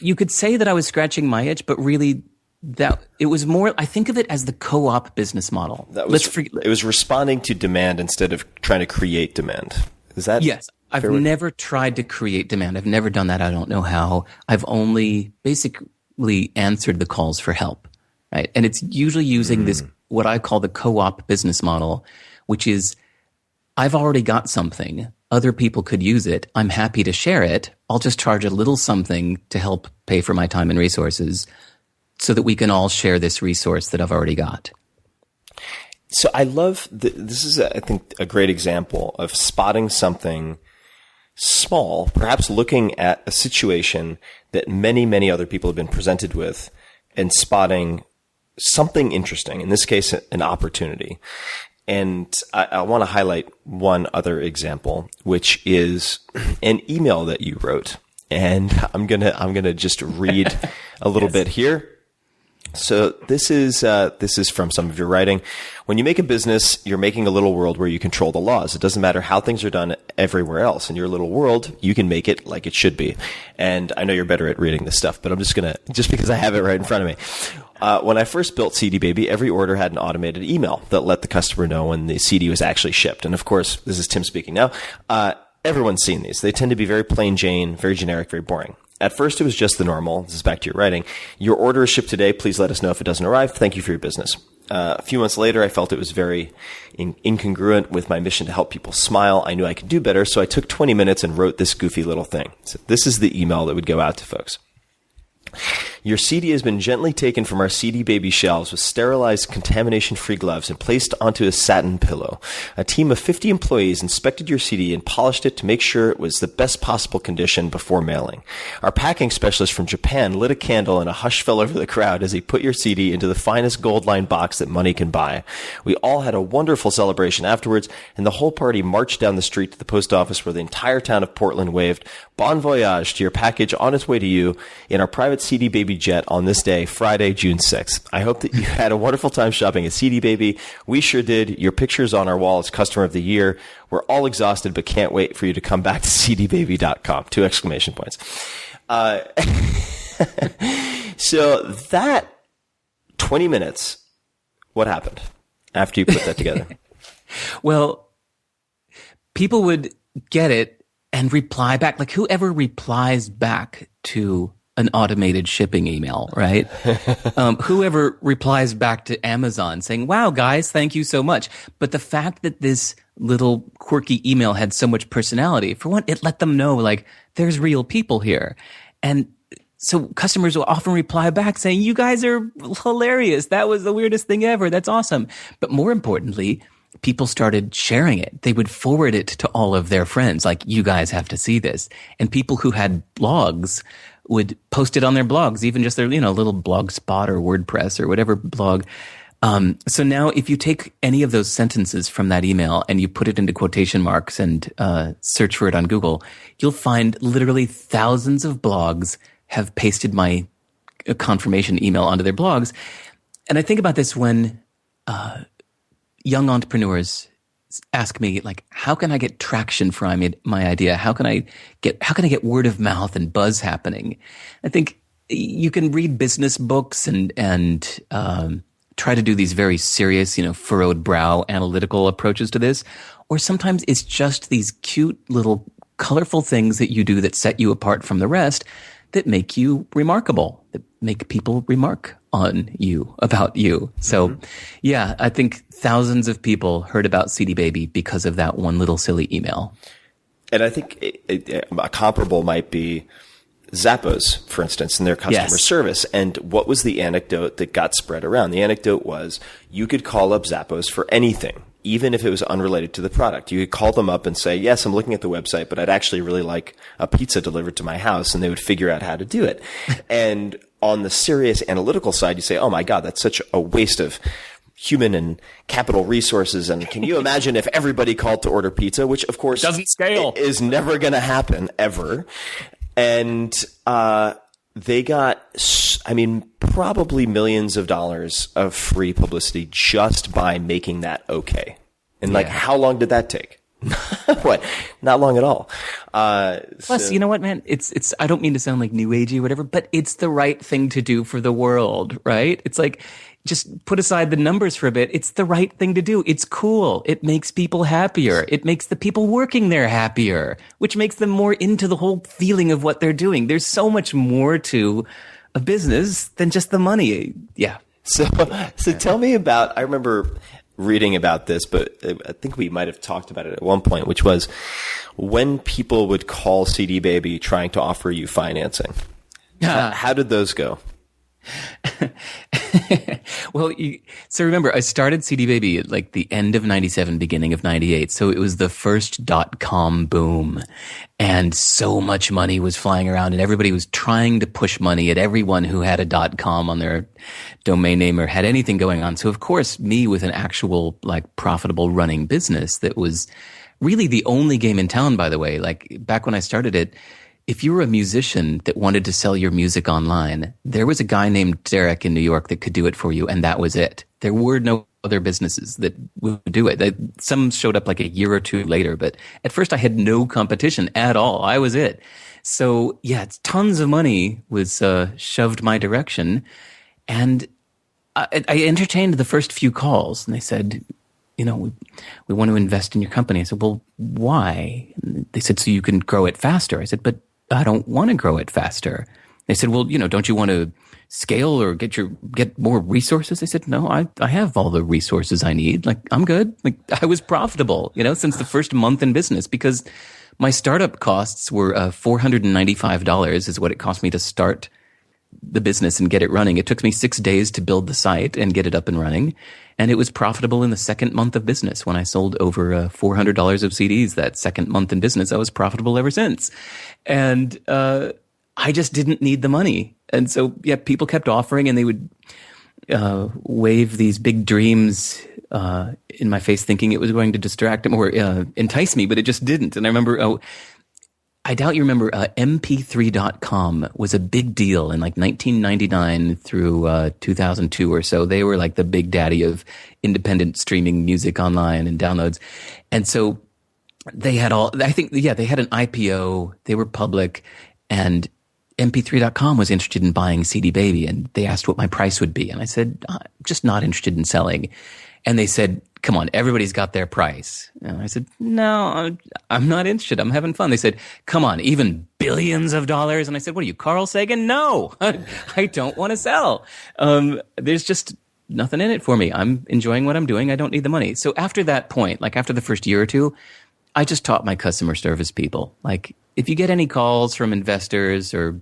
you could say that I was scratching my itch, but really that it was more, I think of it as the co-op business model. It was responding to demand instead of trying to create demand. Is that? Yes. I've never tried to create demand. I've never done that. I don't know how. I've only basically answered the calls for help, right? And it's usually using this, what I call the co-op business model, which is, I've already got something. Other people could use it. I'm happy to share it. I'll just charge a little something to help pay for my time and resources, so that we can all share this resource that I've already got. So I love, this is, I think, a great example of spotting something small, perhaps looking at a situation that many, many other people have been presented with, and spotting something interesting, in this case, an opportunity. And I want to highlight one other example, which is an email that you wrote. And I'm gonna just read a little bit here. So this is from some of your writing. When you make a business, you're making a little world where you control the laws. It doesn't matter how things are done everywhere else. In your little world, you can make it like it should be. And I know you're better at reading this stuff, but I'm just because I have it right in front of me. When I first built CD Baby, every order had an automated email that let the customer know when the CD was actually shipped. And of course, this is Tim speaking now. Everyone's seen these. They tend to be very plain Jane, very generic, very boring. At first, it was just the normal. This is back to your writing. Your order is shipped today. Please let us know if it doesn't arrive. Thank you for your business. A few months later, I felt it was very incongruent with my mission to help people smile. I knew I could do better, so I took 20 minutes and wrote this goofy little thing. So this is the email that would go out to folks. Your CD has been gently taken from our CD Baby shelves with sterilized, contamination-free gloves and placed onto a satin pillow. A team of 50 employees inspected your CD and polished it to make sure it was the best possible condition before mailing. Our packing specialist from Japan lit a candle and a hush fell over the crowd as he put your CD into the finest gold-lined box that money can buy. We all had a wonderful celebration afterwards, and the whole party marched down the street to the post office where the entire town of Portland waved "Bon voyage" to your package on its way to you in our private CD Baby jet on this day, Friday, June 6th. I hope that you had a wonderful time shopping at CD Baby. We sure did. Your picture's on our wall as Customer of the Year. We're all exhausted, but can't wait for you to come back to cdbaby.com. 2 exclamation points. So that 20 minutes, what happened after you put that together? Well, people would get it and reply back. Like whoever replies back to an automated shipping email, right? Whoever replies back to Amazon saying, wow, guys, thank you so much. But the fact that this little quirky email had so much personality, for one, it let them know like there's real people here. And so customers will often reply back saying, you guys are hilarious. That was the weirdest thing ever. That's awesome. But more importantly, people started sharing it. They would forward it to all of their friends. Like, you guys have to see this. And people who had blogs would post it on their blogs, even just their, little blog spot or WordPress or whatever blog. So now if you take any of those sentences from that email and you put it into quotation marks and search for it on Google, you'll find literally thousands of blogs have pasted my confirmation email onto their blogs. And I think about this when young entrepreneurs ask me, like, how can I get traction for my idea? How can I get word of mouth and buzz happening? I think you can read business books and try to do these very serious, furrowed brow analytical approaches to this. Or sometimes it's just these cute little colorful things that you do that set you apart from the rest, that make you remarkable, that make people remark on you, about you. So, yeah, I think thousands of people heard about CD Baby because of that one little silly email. And I think a comparable might be Zappos, for instance, in their customer service. And what was the anecdote that got spread around? The anecdote was you could call up Zappos for anything, even if it was unrelated to the product. You could call them up and say, yes, I'm looking at the website, but I'd actually really like a pizza delivered to my house, and they would figure out how to do it. And on the serious analytical side, you say, oh my God, that's such a waste of human and capital resources. And can you imagine if everybody called to order pizza, which of course doesn't scale, is never going to happen ever. And, they got, probably millions of dollars of free publicity just by making that okay. And how long did that take? What? Not long at all. Plus, you know what, man? It's, I don't mean to sound like new agey or whatever, but it's the right thing to do for the world, right? It's like, just put aside the numbers for a bit. It's the right thing to do. It's cool. It makes people happier. It makes the people working there happier, which makes them more into the whole feeling of what they're doing. There's so much more to a business than just the money. Yeah. So tell me about, I remember reading about this, but I think we might have talked about it at one point, which was when people would call CD Baby trying to offer you financing. How did those go? Well, so remember, I started CD Baby at like the end of 97, beginning of 98. So it was the first .com boom, and so much money was flying around, and everybody was trying to push money at everyone who had a .com on their domain name or had anything going on. So of course, me with an actual like profitable running business that was really the only game in town, by the way, like back when I started it, if you were a musician that wanted to sell your music online, there was a guy named Derek in New York that could do it for you, and that was it. There were no other businesses that would do it. Some showed up like a year or two later, but at first I had no competition at all. I was it. So yeah, tons of money was shoved my direction, and I entertained the first few calls, and they said, we want to invest in your company. I said, well, why? And they said, so you can grow it faster. I said, but I don't want to grow it faster. They said, well, don't you want to scale or get more resources? I said, no, I have all the resources I need. Like, I'm good. Like, I was profitable, since the first month in business, because my startup costs were $495 is what it cost me to start the business and get it running. It took me 6 days to build the site and get it up and running. And it was profitable in the second month of business. When I sold over $400 of CDs that second month in business, I was profitable ever since. And I just didn't need the money. And so, yeah, people kept offering, and they would wave these big dreams in my face, thinking it was going to distract them or entice me, but it just didn't. And I remember, I doubt you remember, mp3.com was a big deal in like 1999 through 2002 or so. They were like the big daddy of independent streaming music online and downloads. And so they had they had an IPO, they were public, and mp3.com was interested in buying CD Baby, and they asked what my price would be. And I said, I'm just not interested in selling. And they said, come on, everybody's got their price. And I said, no, I'm not interested. I'm having fun. They said, come on, even billions of dollars. And I said, what are you, Carl Sagan? No, I don't want to sell. There's just nothing in it for me. I'm enjoying what I'm doing. I don't need the money. So after that point, like after the first year or two, I just taught my customer service people, like, if you get any calls from investors or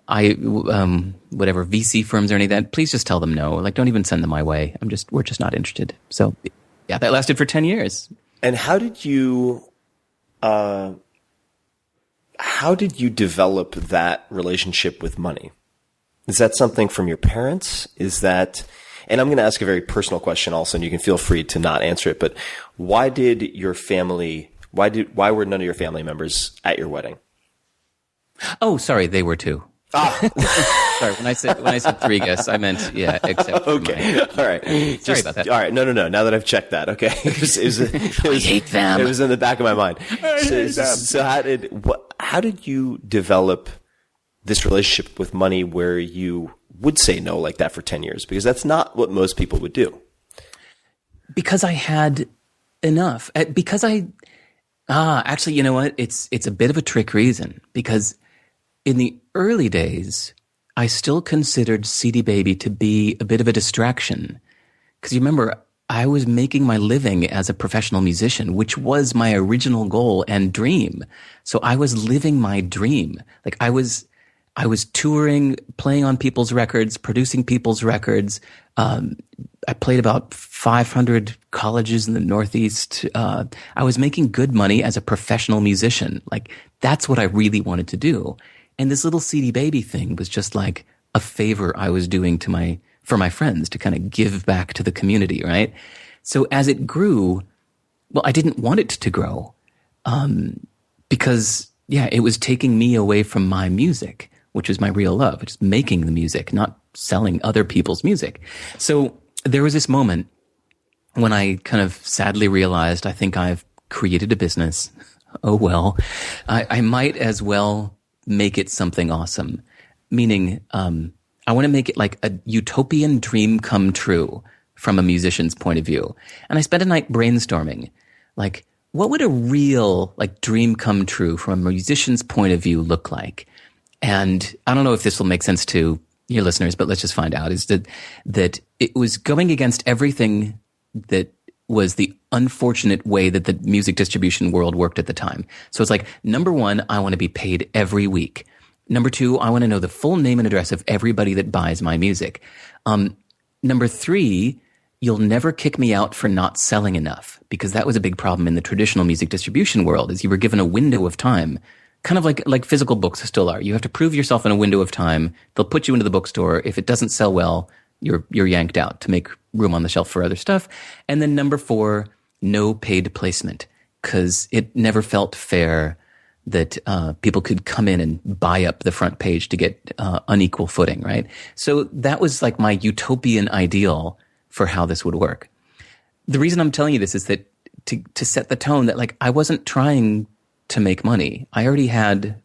whatever VC firms or any of that, please just tell them no. Like, don't even send them my way. We're just not interested. So, yeah, that lasted for 10 years. And how did you develop that relationship with money? Is that something from your parents? Is that, and I'm going to ask a very personal question also, and you can feel free to not answer it, but why were none of your family members at your wedding? Oh, sorry, they were too. Sorry, when I said three guests, I meant, yeah, except for okay. All right. Sorry about that. All right. No. Now that I've checked that, okay. I hate them. It was in the back of my mind. So how did you develop this relationship with money where you would say no like that for 10 years? Because that's not what most people would do. Because I had enough. Actually, you know what? It's a bit of a trick reason, because in the early days, I still considered CD Baby to be a bit of a distraction. Because you remember, I was making my living as a professional musician, which was my original goal and dream. So I was living my dream. Like I was touring, playing on people's records, producing people's records. I played about 500 colleges in the Northeast. I was making good money as a professional musician. Like that's what I really wanted to do. And this little CD Baby thing was just like a favor I was doing for my friends to kind of give back to the community, right? So as it grew, well, I didn't want it to grow, because it was taking me away from my music, which was my real love, just making the music, not selling other people's music. So there was this moment when I kind of sadly realized, I think I've created a business. Oh, well, I might as well make it something awesome. Meaning, I want to make it like a utopian dream come true from a musician's point of view. And I spent a night brainstorming, like, what would a real like dream come true from a musician's point of view look like? And I don't know if this will make sense to your listeners, but let's just find out, is that it was going against everything that was the unfortunate way that the music distribution world worked at the time. So it's like, number one, I want to be paid every week. Number two, I want to know the full name and address of everybody that buys my music. Number three, you'll never kick me out for not selling enough, because that was a big problem in the traditional music distribution world, is you were given a window of time, kind of like physical books still are. You have to prove yourself in a window of time. They'll put you into the bookstore. If it doesn't sell well, you're yanked out to make room on the shelf for other stuff. And then number four, no paid placement, because it never felt fair that people could come in and buy up the front page to get unequal footing, right? So that was like my utopian ideal for how this would work. The reason I'm telling you this is that to set the tone that like I wasn't trying to make money. I already had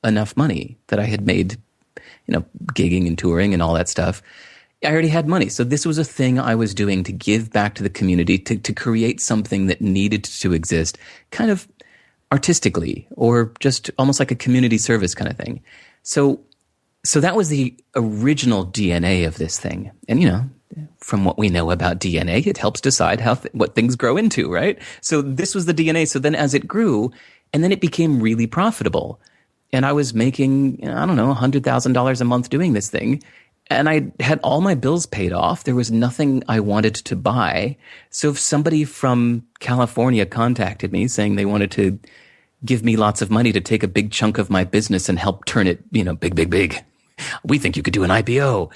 enough money that I had made, gigging and touring and all that stuff. I already had money. So this was a thing I was doing to give back to the community, to create something that needed to exist kind of artistically, or just almost like a community service kind of thing. So that was the original DNA of this thing. And, from what we know about DNA, it helps decide what things grow into, right? So this was the DNA. So then as it grew, and then it became really profitable. And I was making, $100,000 a month doing this thing. And I had all my bills paid off. There was nothing I wanted to buy. So if somebody from California contacted me saying they wanted to give me lots of money to take a big chunk of my business and help turn it, big. We think you could do an IPO.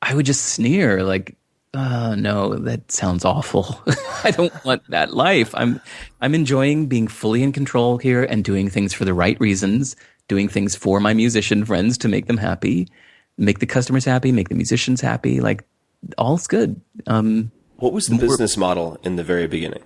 I would just sneer like, no, that sounds awful. I don't want that life. I'm enjoying being fully in control here and doing things for the right reasons, doing things for my musician friends to make them happy, make the customers happy, make the musicians happy. Like, all's good. What was the business model in the very beginning?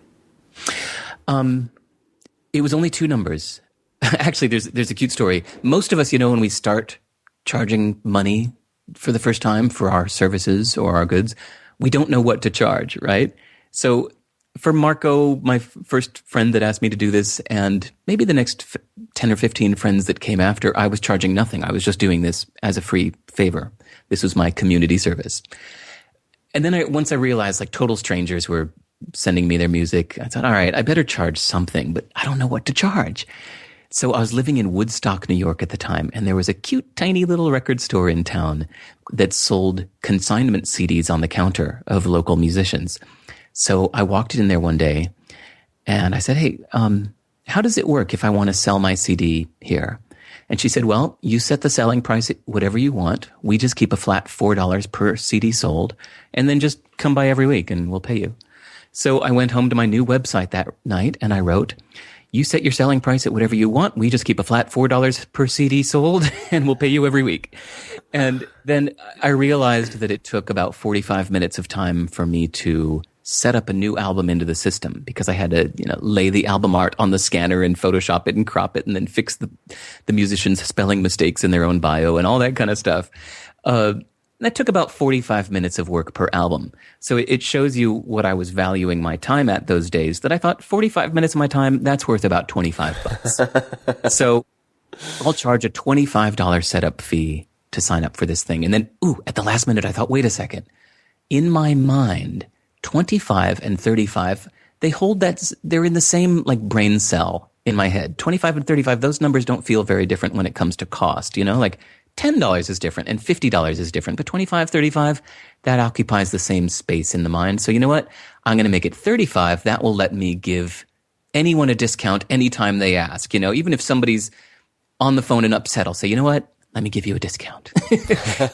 It was only two numbers. Actually, there's a cute story. Most of us, when we start charging money for the first time for our services or our goods, we don't know what to charge, right? So for Marco, my first friend that asked me to do this, and maybe the next 10 or 15 friends that came after, I was charging nothing. I was just doing this as a free favor. This was my community service. And then once I realized like total strangers were sending me their music, I thought, all right, I better charge something, but I don't know what to charge. So I was living in Woodstock, New York at the time, and there was a cute, tiny little record store in town that sold consignment CDs on the counter of local musicians. So I walked in there one day and I said, hey, how does it work if I want to sell my CD here? And she said, well, you set the selling price at whatever you want. We just keep a flat $4 per CD sold, and then just come by every week and we'll pay you. So I went home to my new website that night and I wrote, you set your selling price at whatever you want. We just keep a flat $4 per CD sold and we'll pay you every week. And then I realized that it took about 45 minutes of time for me to set up a new album into the system, because I had to, lay the album art on the scanner and Photoshop it and crop it and then fix the musicians' spelling mistakes in their own bio and all that kind of stuff. That took about 45 minutes of work per album. So it shows you what I was valuing my time at those days, that I thought 45 minutes of my time, that's worth about $25. So I'll charge a $25 setup fee to sign up for this thing. And then, at the last minute, I thought, wait a second. In my mind, 25 and 35, they hold that, they're in the same like brain cell in my head. 25 and 35, those numbers don't feel very different when it comes to cost, like $10 is different and $50 is different, but 25, 35, that occupies the same space in the mind. So you know what? I'm going to make it 35. That will let me give anyone a discount anytime they ask, even if somebody's on the phone and upset, I'll say, you know what? Let me give you a discount.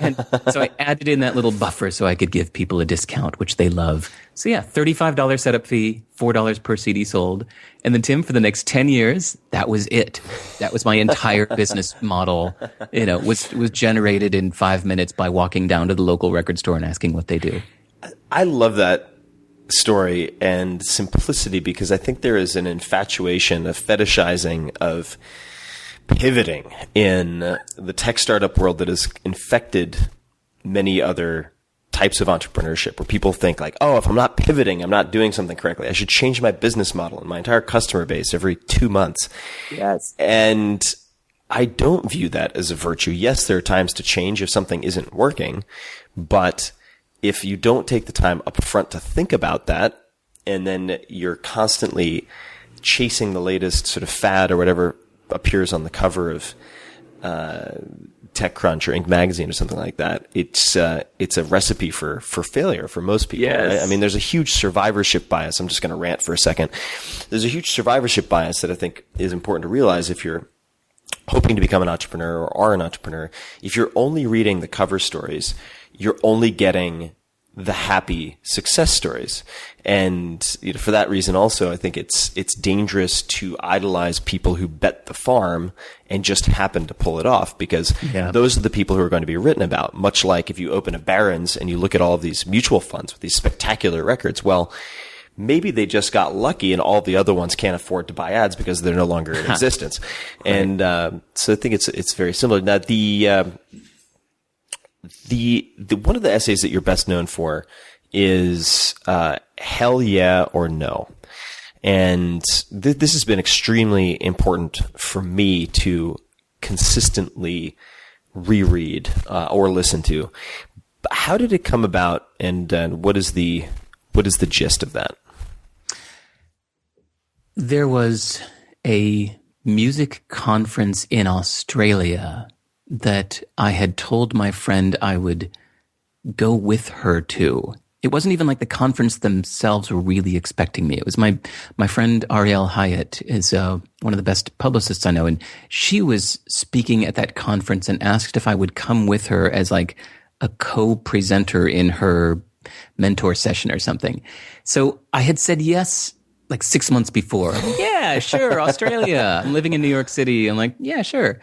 And so I added in that little buffer so I could give people a discount, which they love. So yeah, $35 setup fee, $4 per CD sold. And then Tim, for the next 10 years, that was it. That was my entire business model, was generated in 5 minutes by walking down to the local record store and asking what they do. I love that story and simplicity, because I think there is an infatuation, a fetishizing of pivoting in the tech startup world that has infected many other types of entrepreneurship, where people think like, oh, if I'm not pivoting, I'm not doing something correctly. I should change my business model and my entire customer base every 2 months. Yes. And I don't view that as a virtue. Yes, there are times to change if something isn't working, but if you don't take the time up front to think about that, and then you're constantly chasing the latest sort of fad or whatever appears on the cover of TechCrunch or Inc. magazine or something like that, it's a recipe for failure for most people. Yes. Right? I mean, there's a huge survivorship bias. I'm just going to rant for a second. There's a huge survivorship bias that I think is important to realize if you're hoping to become an entrepreneur or are an entrepreneur. If you're only reading the cover stories, you're only getting the happy success stories. And for that reason also, I think it's dangerous to idolize people who bet the farm and just happen to pull it off, because those are the people who are going to be written about. Much like if you open a Barron's and you look at all of these mutual funds with these spectacular records, well, maybe they just got lucky and all the other ones can't afford to buy ads because they're no longer in existence. Right. And so I think it's very similar. Now, the one of the essays that you're best known for is Hell Yeah or No. And this has been extremely important for me to consistently reread or listen to. How did it come about, and what is the gist of that? There was a music conference in Australia that I had told my friend I would go with her to. It wasn't even like the conference themselves were really expecting me. It was my friend Ariel Hyatt is one of the best publicists I know, and she was speaking at that conference and asked if I would come with her as like a co-presenter in her mentor session or something. So I had said yes like 6 months before. Yeah, sure, Australia. I'm living in New York City. I'm like, yeah, sure.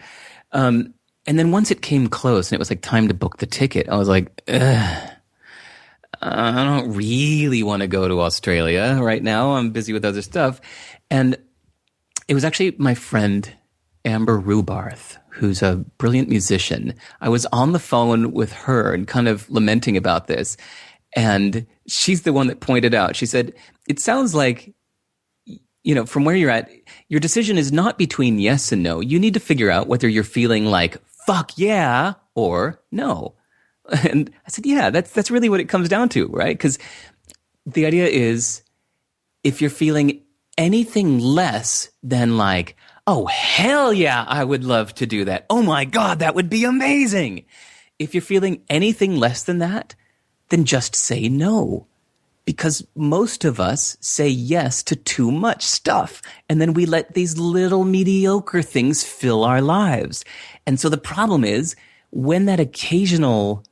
And then once it came close and it was like time to book the ticket, I was like, ugh, I don't really want to go to Australia right now. I'm busy with other stuff. And it was actually my friend Amber Rubarth, who's a brilliant musician. I was on the phone with her and kind of lamenting about this. And she's the one that pointed out, she said, it sounds like, from where you're at, your decision is not between yes and no. You need to figure out whether you're feeling like, fuck yeah, or no. And I said, yeah, that's really what it comes down to, right? Because the idea is, if you're feeling anything less than like, oh, hell yeah, I would love to do that. Oh my God, that would be amazing. If you're feeling anything less than that, then just say no. Because most of us say yes to too much stuff. And then we let these little mediocre things fill our lives. And so the problem is, when that occasional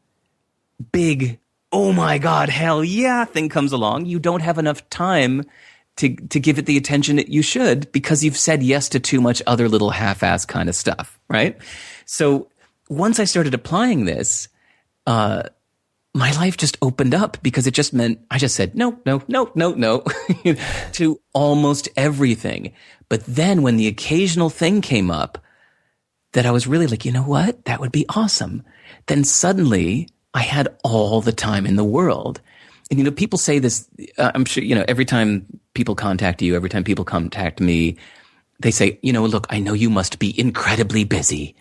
big, oh my God, hell yeah thing comes along, you don't have enough time to give it the attention that you should, because you've said yes to too much other little half-ass kind of stuff, right? So once I started applying this, my life just opened up, because it just meant I just said no to almost everything. But then when the occasional thing came up that I was really like, you know what, that would be awesome, then suddenly I had all the time in the world. And, people say this, I'm sure, every time people contact you, every time people contact me, they say, look, I know you must be incredibly busy.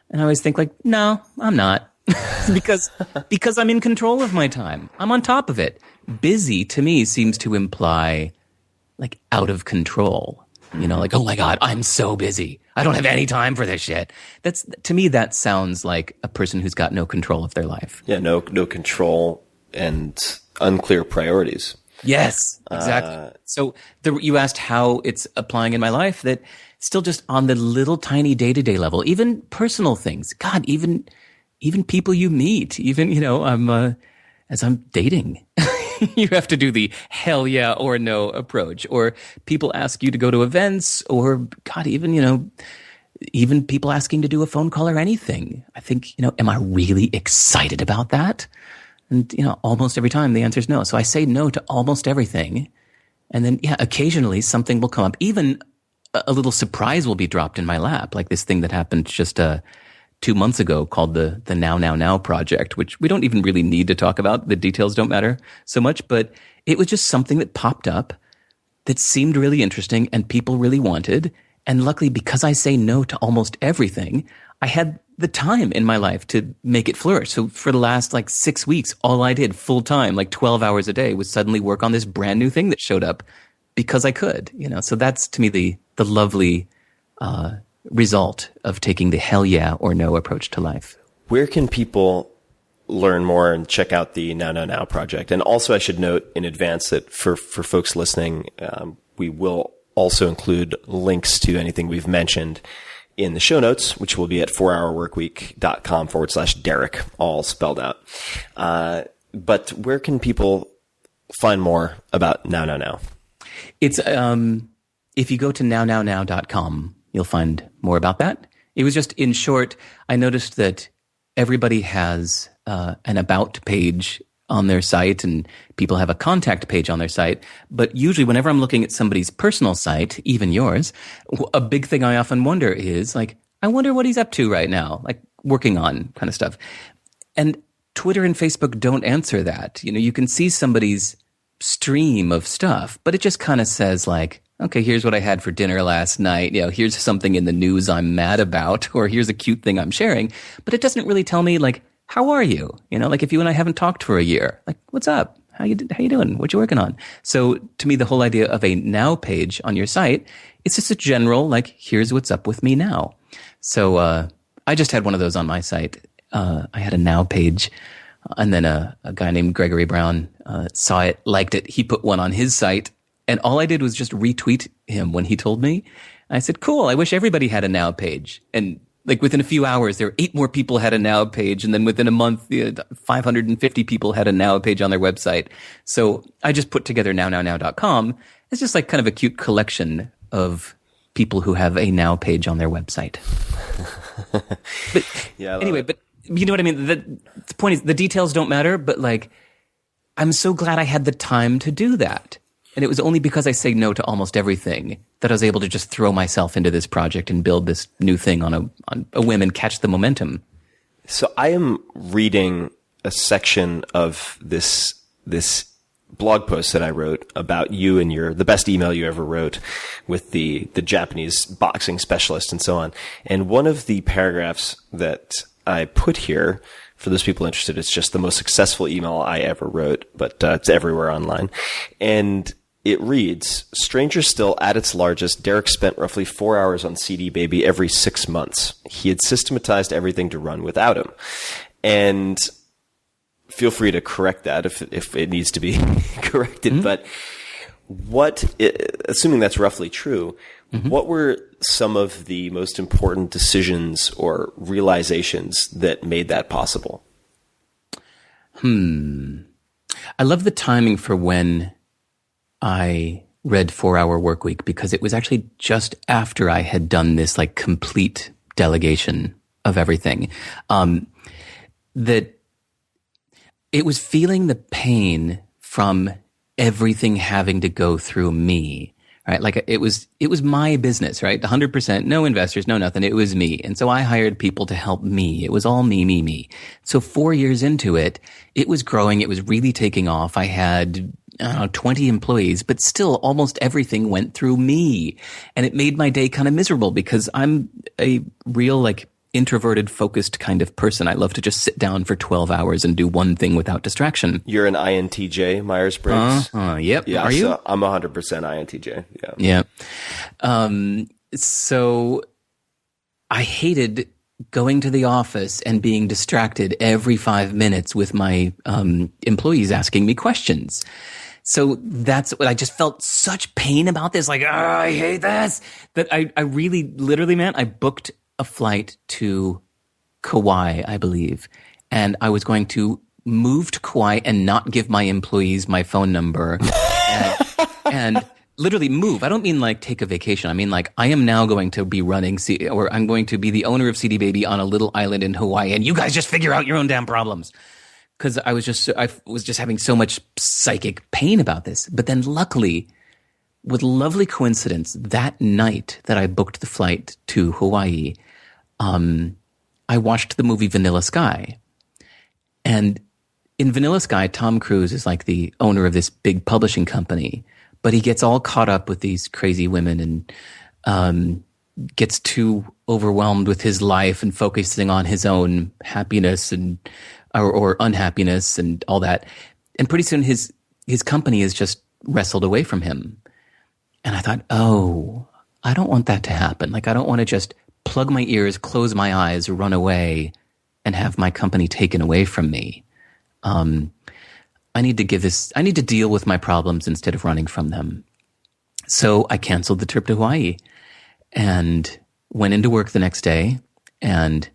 And I always think like, no, I'm not. because I'm in control of my time. I'm on top of it. Busy to me seems to imply like out of control. Like, oh my God, I'm so busy. I don't have any time for this shit. To me, that sounds like a person who's got no control of their life. Yeah, no control and unclear priorities. Yes, exactly. So you asked how it's applying in my life. That still just on the little tiny day-to-day level, even personal things. God, even people you meet, as I'm dating, you have to do the hell yeah or no approach. Or people ask you to go to events, or God, even people asking to do a phone call or anything. I think, am I really excited about that? And, almost every time the answer is no. So I say no to almost everything. And then, occasionally something will come up. Even a little surprise will be dropped in my lap, like this thing that happened just 2 months ago called the Now project, which we don't even really need to talk about. The details don't matter so much, but it was just something that popped up that seemed really interesting and people really wanted. And luckily, because I say no to almost everything, I had the time in my life to make it flourish. So for the last 6 weeks, all I did full time, 12 hours a day, was suddenly work on this brand new thing that showed up because I could, So that's to me the lovely, result of taking the hell yeah or no approach to life. Where can people learn more and check out the Now project? And also, I should note in advance that for folks listening, we will also include links to anything we've mentioned in the show notes, which will be at 4hourworkweek.com/Derek, all spelled out. But where can people find more about Now? It's, if you go to nownow.com, you'll find more about that. It was just, in short, I noticed that everybody has an about page on their site, and people have a contact page on their site. But usually whenever I'm looking at somebody's personal site, even yours, a big thing I often wonder is I wonder what he's up to right now, working on kind of stuff. And Twitter and Facebook don't answer that. You can see somebody's stream of stuff, but it just kind of says okay, here's what I had for dinner last night. Here's something in the news I'm mad about, or here's a cute thing I'm sharing. But it doesn't really tell me how are you? If you and I haven't talked for a year, what's up? How you doing? What you working on? So to me, the whole idea of a now page on your site, it's just a general, here's what's up with me now. So, I just had one of those on my site. I had a now page, and then a guy named Gregory Brown, saw it, liked it. He put one on his site. And all I did was just retweet him when he told me. I said, cool, I wish everybody had a now page. And within a few hours, there were 8 more people had a now page. And then within a month, 550 people had a now page on their website. So I just put together nownow.com. It's just kind of a cute collection of people who have a now page on their website. But yeah, anyway, but you know what I mean? The point is, the details don't matter, but I'm so glad I had the time to do that. And it was only because I say no to almost everything that I was able to just throw myself into this project and build this new thing on a whim and catch the momentum. So I am reading a section of this this blog post that I wrote about you and the best email you ever wrote with the Japanese boxing specialist and so on. And one of the paragraphs that I put here, for those people interested, it's just the most successful email I ever wrote, but it's everywhere online. And it reads, stranger still, at its largest, Derek spent roughly 4 hours on CD Baby every 6 months. He had systematized everything to run without him. And feel free to correct that if it needs to be corrected. But assuming that's roughly true, what were some of the most important decisions or realizations that made that possible? I love the timing for when I read 4 Hour Workweek, because it was actually just after I had done this like complete delegation of everything. That it was feeling the pain from everything having to go through me, right? Like it was my business, right? 100%, no investors, no nothing. It was me. And so I hired people to help me. It was all me. So 4 years into it, it was growing. It was really taking off. I had 20 employees, but still almost everything went through me. And it made my day kind of miserable because I'm a real like introverted, focused kind of person. I love to just sit down for 12 hours and do one thing without distraction. You're an INTJ, Myers-Briggs? Yep. Yeah, Are you? So I'm 100% INTJ. Yeah. So I hated going to the office and being distracted every 5 minutes with my employees asking me questions. So that's what I just felt such pain about this. Like, I hate this. That I really, literally, man, I booked a flight to Kauai, I believe. And I was going to move to Kauai and not give my employees my phone number and literally move. I don't mean like take a vacation. I mean like I am now going to be running or I'm going to be the owner of CD Baby on a little island in Hawaii, and you guys just figure out your own damn problems. Because I was just having so much psychic pain about this. But then luckily, with lovely coincidence, that night that I booked the flight to Hawaii, I watched the movie Vanilla Sky. And in Vanilla Sky, Tom Cruise is like the owner of this big publishing company, but he gets all caught up with these crazy women and gets too overwhelmed with his life and focusing on his own happiness and or unhappiness and all that. And pretty soon his company is just wrestled away from him. And I thought, oh, I don't want that to happen. Like, I don't want to just plug my ears, close my eyes, run away, and have my company taken away from me. I need to deal with my problems instead of running from them. So I canceled the trip to Hawaii and went into work the next day and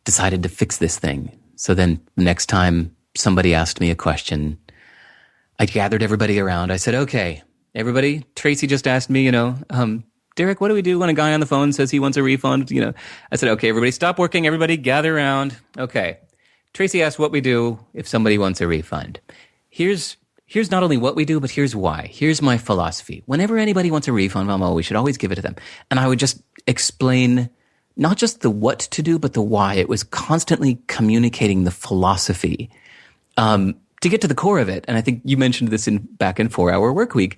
decided to fix this thing. So then the next time somebody asked me a question, I gathered everybody around. I said, okay, everybody, Tracy just asked me, Derek, what do we do when a guy on the phone says he wants a refund? I said, okay, everybody stop working. Everybody gather around. Okay. Tracy asked what we do if somebody wants a refund. Here's not only what we do, but here's why. Here's my philosophy. Whenever anybody wants a refund, we should always give it to them. And I would just explain not just the what to do, but the why. It was constantly communicating the philosophy to get to the core of it. And I think you mentioned this back in 4 Hour Workweek.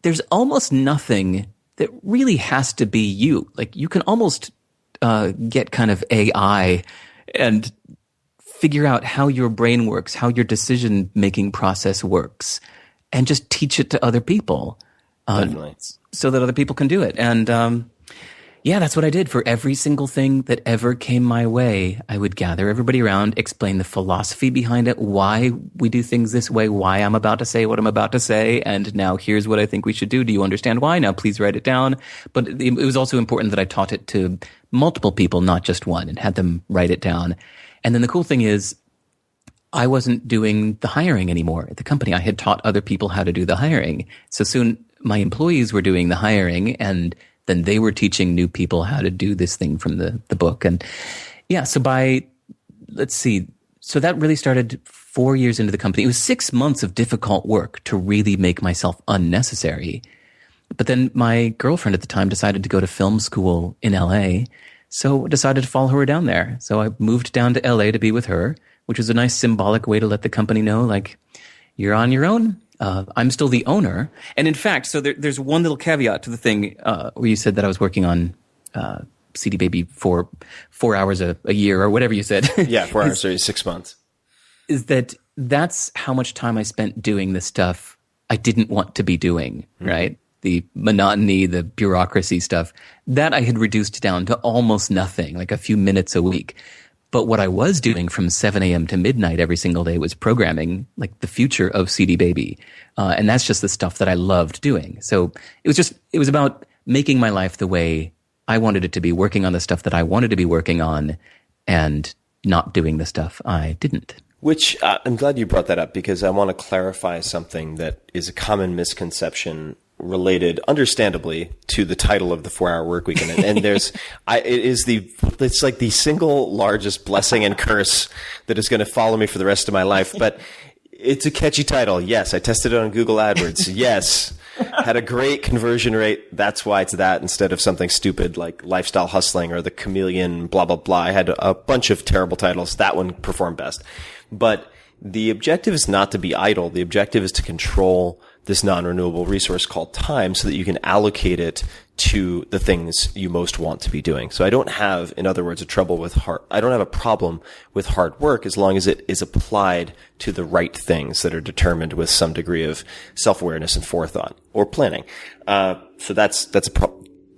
There's almost nothing that really has to be you. Like you can almost get kind of AI and figure out how your brain works, how your decision-making process works, and just teach it to other people so that other people can do it. And that's what I did for every single thing that ever came my way. I would gather everybody around, explain the philosophy behind it, why we do things this way, why I'm about to say what I'm about to say, and now here's what I think we should do. Do you understand why? Now please write it down. But it was also important that I taught it to multiple people, not just one, and had them write it down. And then the cool thing is, I wasn't doing the hiring anymore at the company. I had taught other people how to do the hiring. So soon my employees were doing the hiring, and then they were teaching new people how to do this thing from the book. And so so that really started 4 years into the company. It was 6 months of difficult work to really make myself unnecessary. But then my girlfriend at the time decided to go to film school in LA. So I decided to follow her down there. So I moved down to LA to be with her, which was a nice symbolic way to let the company know, like, you're on your own. I'm still the owner. And in fact, so there's one little caveat to the thing where you said that I was working on CD Baby for 4 hours a year or whatever you said. Yeah, 4 hours or 6 months. Is that's how much time I spent doing the stuff I didn't want to be doing, right? The monotony, the bureaucracy stuff, that I had reduced down to almost nothing, like a few minutes a week. But what I was doing from 7 a.m. to midnight every single day was programming, like the future of CD Baby. And that's just the stuff that I loved doing. So it was about making my life the way I wanted it to be, working on the stuff that I wanted to be working on, and not doing the stuff I didn't. Which I'm glad you brought that up, because I want to clarify something that is a common misconception related, understandably, to the title of the 4-Hour Workweek. And it's like the single largest blessing and curse that is going to follow me for the rest of my life. But it's a catchy title. Yes, I tested it on Google AdWords. Yes, had a great conversion rate. That's why it's that, instead of something stupid like Lifestyle Hustling or The Chameleon, blah, blah, blah. I had a bunch of terrible titles. That one performed best. But the objective is not to be idle. The objective is to control this non-renewable resource called time so that you can allocate it to the things you most want to be doing. So I don't have, in other words, I don't have a problem with hard work as long as it is applied to the right things that are determined with some degree of self-awareness and forethought or planning. So that's a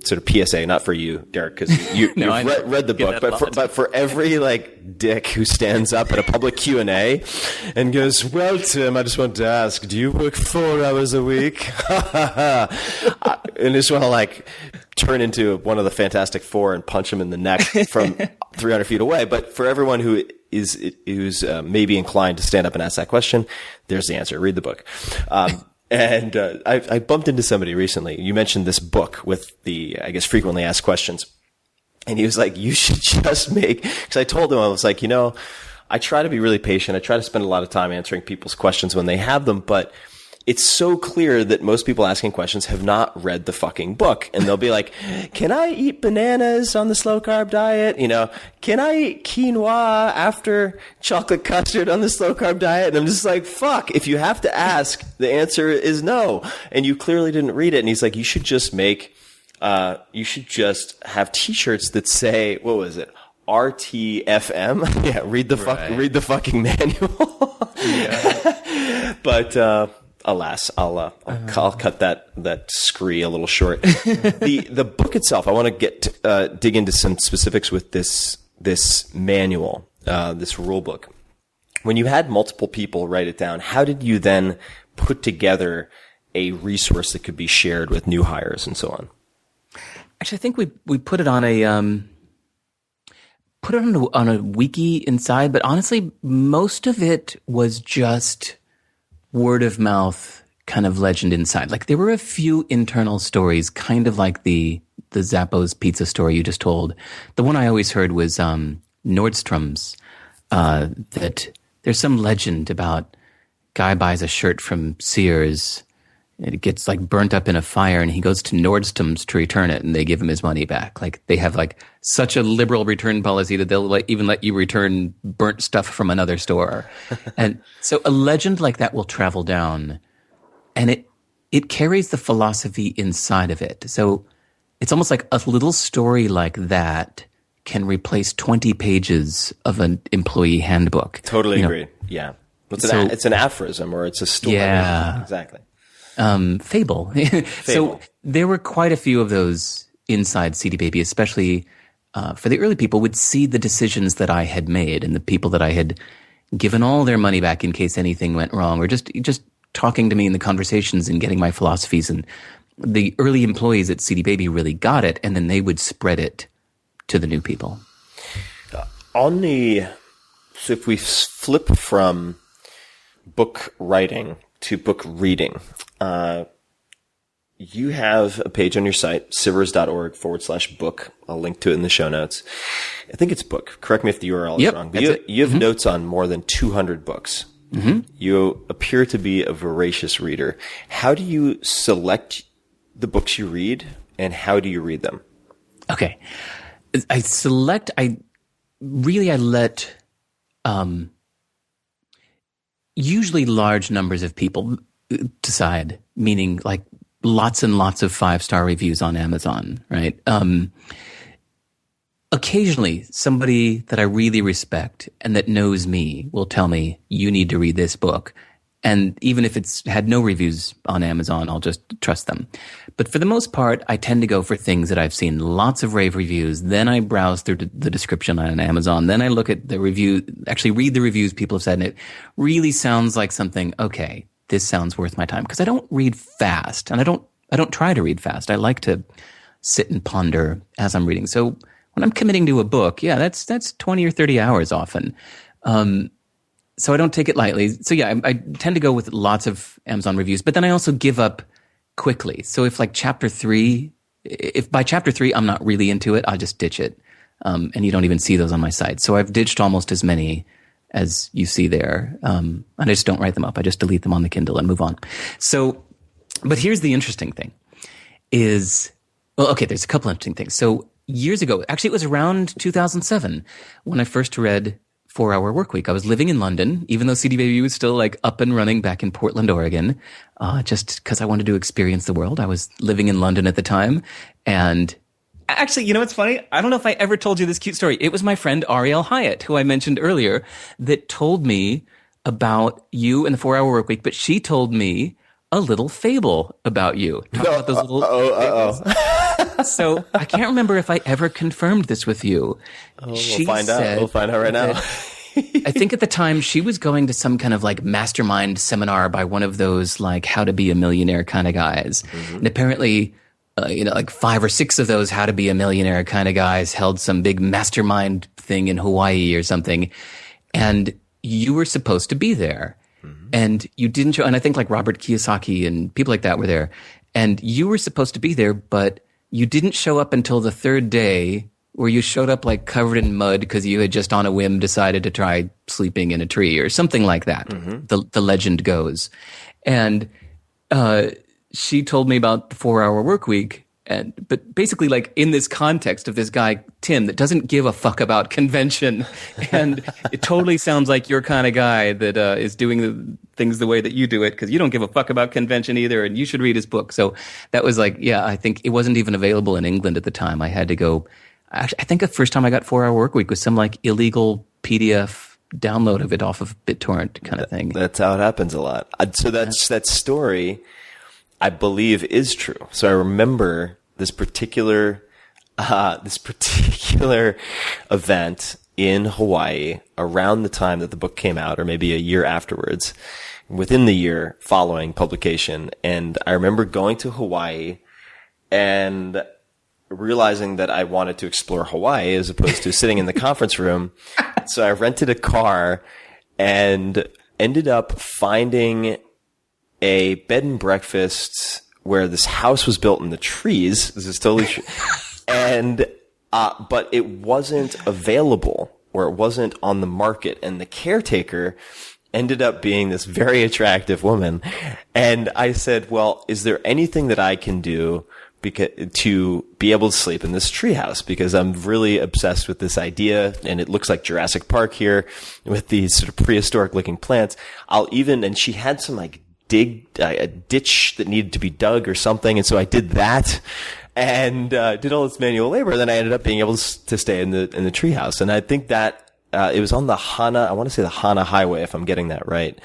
sort of PSA, not for you, Derek, because you've read the book, but for every like dick who stands up at a public Q&A and goes, "Well, Tim, I just want to ask, do you work 4 hours a week?" And just want to like turn into one of the Fantastic Four and punch him in the neck from 300 feet away. But for everyone who's maybe inclined to stand up and ask that question, there's the answer. Read the book. And I bumped into somebody recently. You mentioned this book with the, I guess, frequently asked questions. And he was like, you should just because I told him, I was like, I try to be really patient. I try to spend a lot of time answering people's questions when they have them, but it's so clear that most people asking questions have not read the fucking book. And they'll be like, can I eat bananas on the slow carb diet? Can I eat quinoa after chocolate custard on the slow carb diet? And I'm just like, fuck, if you have to ask, the answer is no. And you clearly didn't read it. And he's like, you should just have t-shirts that say, what was it? RTFM. Yeah. Read the fucking manual. Yeah. But, alas, I'll cut that scree a little short. The book itself, I want to dig into some specifics with this manual, this rule book. When you had multiple people write it down, how did you then put together a resource that could be shared with new hires and so on? Actually, I think we put it on a wiki inside, but honestly, most of it was just word of mouth kind of legend inside. Like there were a few internal stories, kind of like the Zappos pizza story you just told. The one I always heard was Nordstrom's, that there's some legend about guy buys a shirt from Sears and it gets like burnt up in a fire and he goes to Nordstrom's to return it and they give him his money back. Like they have like such a liberal return policy that they'll even let you return burnt stuff from another store. And so a legend like that will travel down and it carries the philosophy inside of it. So it's almost like a little story like that can replace 20 pages of an employee handbook. Totally agree. Yeah. It's an aphorism or it's a story. Yeah. Exactly. Fable. So there were quite a few of those inside CD Baby, especially for the early people, would see the decisions that I had made and the people that I had given all their money back in case anything went wrong, or just talking to me in the conversations and getting my philosophies. And the early employees at CD Baby really got it, and then they would spread it to the new people. So if we flip from book writing to book reading, you have a page on your site, sivers.org/book. I'll link to it in the show notes. I think it's book. Correct me if the URL is wrong. But you have notes on more than 200 books. Mm-hmm. You appear to be a voracious reader. How do you select the books you read, and how do you read them? Okay. I let usually large numbers of people decide, meaning like lots and lots of 5-star reviews on Amazon, right? Occasionally, somebody that I really respect and that knows me will tell me, you need to read this book. And even if it's had no reviews on Amazon, I'll just trust them. But for the most part, I tend to go for things that I've seen lots of rave reviews. Then I browse through the description on Amazon. Then I look at the review, actually read the reviews people have said, and it really sounds like something, okay, this sounds worth my time. Because I don't read fast, and I don't try to read fast. I like to sit and ponder as I'm reading. So when I'm committing to a book, yeah, that's 20 or 30 hours often. So I don't take it lightly. So yeah, I tend to go with lots of Amazon reviews, but then I also give up quickly. So if like if by chapter 3 I'm not really into it, I'll just ditch it. And you don't even see those on my site. So I've ditched almost as many as you see there. And I just don't write them up. I just delete them on the Kindle and move on. So, but here's the interesting thing there's a couple interesting things. So years ago, actually it was around 2007 when I first read 4-Hour Workweek. I was living in London, even though CD Baby was still like up and running back in Portland, Oregon, just because I wanted to experience the world. I was living in London at the time. And actually, you know what's funny? I don't know if I ever told you this cute story. It was my friend Ariel Hyatt, who I mentioned earlier, that told me about you and the 4-Hour Workweek, but she told me a little fable about you. Talk about those little fables. So I can't remember if I ever confirmed this with you. We'll find out. We'll find out right now. I think at the time she was going to some kind of like mastermind seminar by one of those like how to be a millionaire kind of guys. Mm-hmm. And apparently, like 5 or 6 of those how to be a millionaire kind of guys held some big mastermind thing in Hawaii or something. And you were supposed to be there. Mm-hmm. And you didn't show, and I think like Robert Kiyosaki and people like that were there. And you were supposed to be there, but you didn't show up until the 3rd day, where you showed up like covered in mud because you had just on a whim decided to try sleeping in a tree or something like that. Mm-hmm. The legend goes. And she told me about the 4-Hour Workweek. But basically, like in this context of this guy, Tim, that doesn't give a fuck about convention. And it totally sounds like your kind of guy that is doing the things the way that you do it, because you don't give a fuck about convention either, and you should read his book. So that was like, yeah, I think it wasn't even available in England at the time. I had to go. Actually, I think the first time I got 4-Hour Workweek was some like illegal PDF download of it off of BitTorrent kind of thing. That's how it happens a lot. So that story, I believe, is true. So I remember this particular event in Hawaii around the time that the book came out, or maybe a year afterwards, within the year following publication. And I remember going to Hawaii and realizing that I wanted to explore Hawaii as opposed to sitting in the conference room. So I rented a car and ended up finding a bed and breakfast where this house was built in the trees. This is totally true. And, but it wasn't available, or it wasn't on the market. And the caretaker ended up being this very attractive woman. And I said, well, is there anything that I can do to be able to sleep in this treehouse? Because I'm really obsessed with this idea, and it looks like Jurassic Park here with these sort of prehistoric looking plants. And she had some like a ditch that needed to be dug or something. And so I did that and did all this manual labor. And then I ended up being able to stay in the treehouse. And I think that it was on the Hana, I want to say the Hana Highway, if I'm getting that right.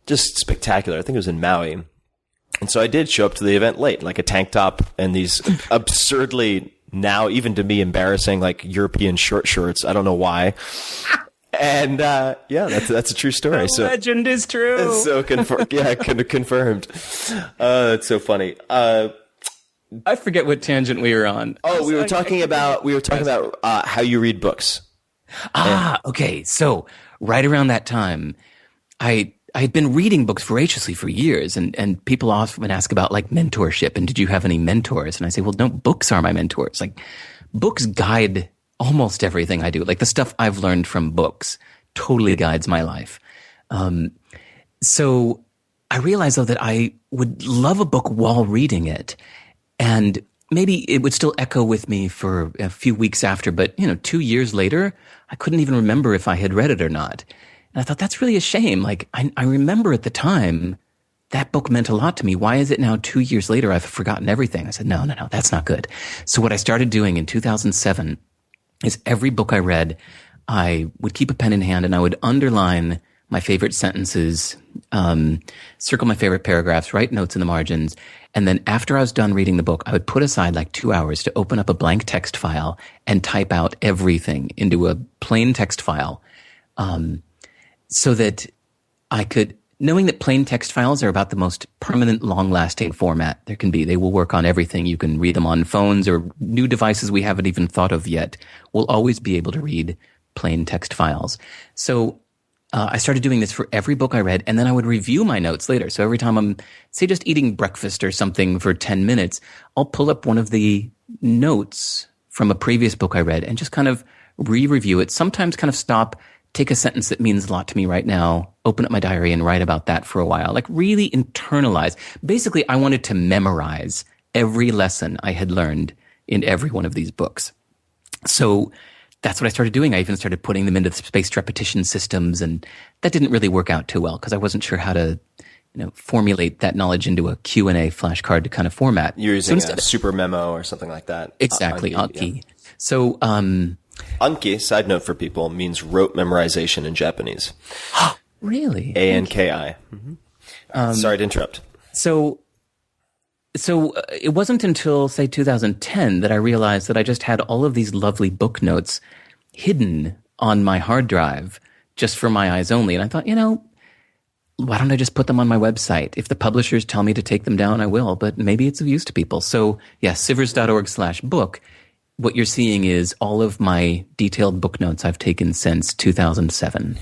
Just spectacular. I think it was in Maui. And so I did show up to the event late, like a tank top and these absurdly, now even to me, embarrassing like European short shorts. I don't know why. And yeah, that's a true story. The legend is true. So confirmed. It's so funny. I forget what tangent we were on. Oh, we were talking about how you read books. Okay. So right around that time, I had been reading books voraciously for years, and people often ask about like mentorship and did you have any mentors? And I say, well, no, books are my mentors. Like books guide almost everything I do. Like the stuff I've learned from books totally guides my life. So I realized though that I would love a book while reading it, and maybe it would still echo with me for a few weeks after, but 2 years later, I couldn't even remember if I had read it or not. And I thought, that's really a shame. Like, I remember at the time that book meant a lot to me. Why is it now 2 years later I've forgotten everything? I said, no, that's not good. So what I started doing in 2007 is every book I read, I would keep a pen in hand and I would underline my favorite sentences, circle my favorite paragraphs, write notes in the margins. And then after I was done reading the book, I would put aside like 2 hours to open up a blank text file and type out everything into a plain text file, so that I could, knowing that plain text files are about the most permanent, long-lasting format there can be. They will work on everything. You can read them on phones or new devices we haven't even thought of yet. We'll always be able to read plain text files. So I started doing this for every book I read, and then I would review my notes later. So every time I'm, say, just eating breakfast or something for 10 minutes, I'll pull up one of the notes from a previous book I read and just kind of re-review it. Sometimes kind of stop, take a sentence that means a lot to me right now, open up my diary and write about that for a while. Like really internalize. Basically, I wanted to memorize every lesson I had learned in every one of these books. So that's what I started doing. I even started putting them into spaced repetition systems, and that didn't really work out too well because I wasn't sure how to, formulate that knowledge into a Q&A flashcard to kind of format. You're using a super memo or something like that. Exactly, Anki. Yeah. So, Anki, side note for people, means rote memorization in Japanese. Really? A-N-K-I. Mm-hmm. Sorry to interrupt. So it wasn't until, say, 2010 that I realized that I just had all of these lovely book notes hidden on my hard drive just for my eyes only. And I thought, why don't I just put them on my website? If the publishers tell me to take them down, I will, but maybe it's of use to people. So, sivers.org/book. What you're seeing is all of my detailed book notes I've taken since 2007.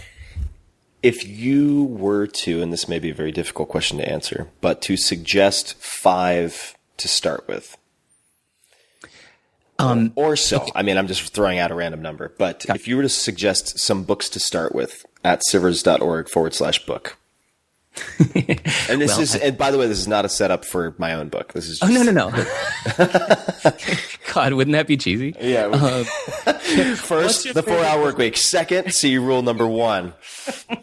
If you were to, and this may be a very difficult question to answer, but to suggest 5 to start with, or so. Okay. I mean, I'm just throwing out a random number, but if you were to suggest some books to start with at sivers.org/book. And and by the way, this is not a setup for my own book. This is just... no. God, wouldn't that be cheesy? Yeah. First, the 4-hour work week. Second, see rule number 1.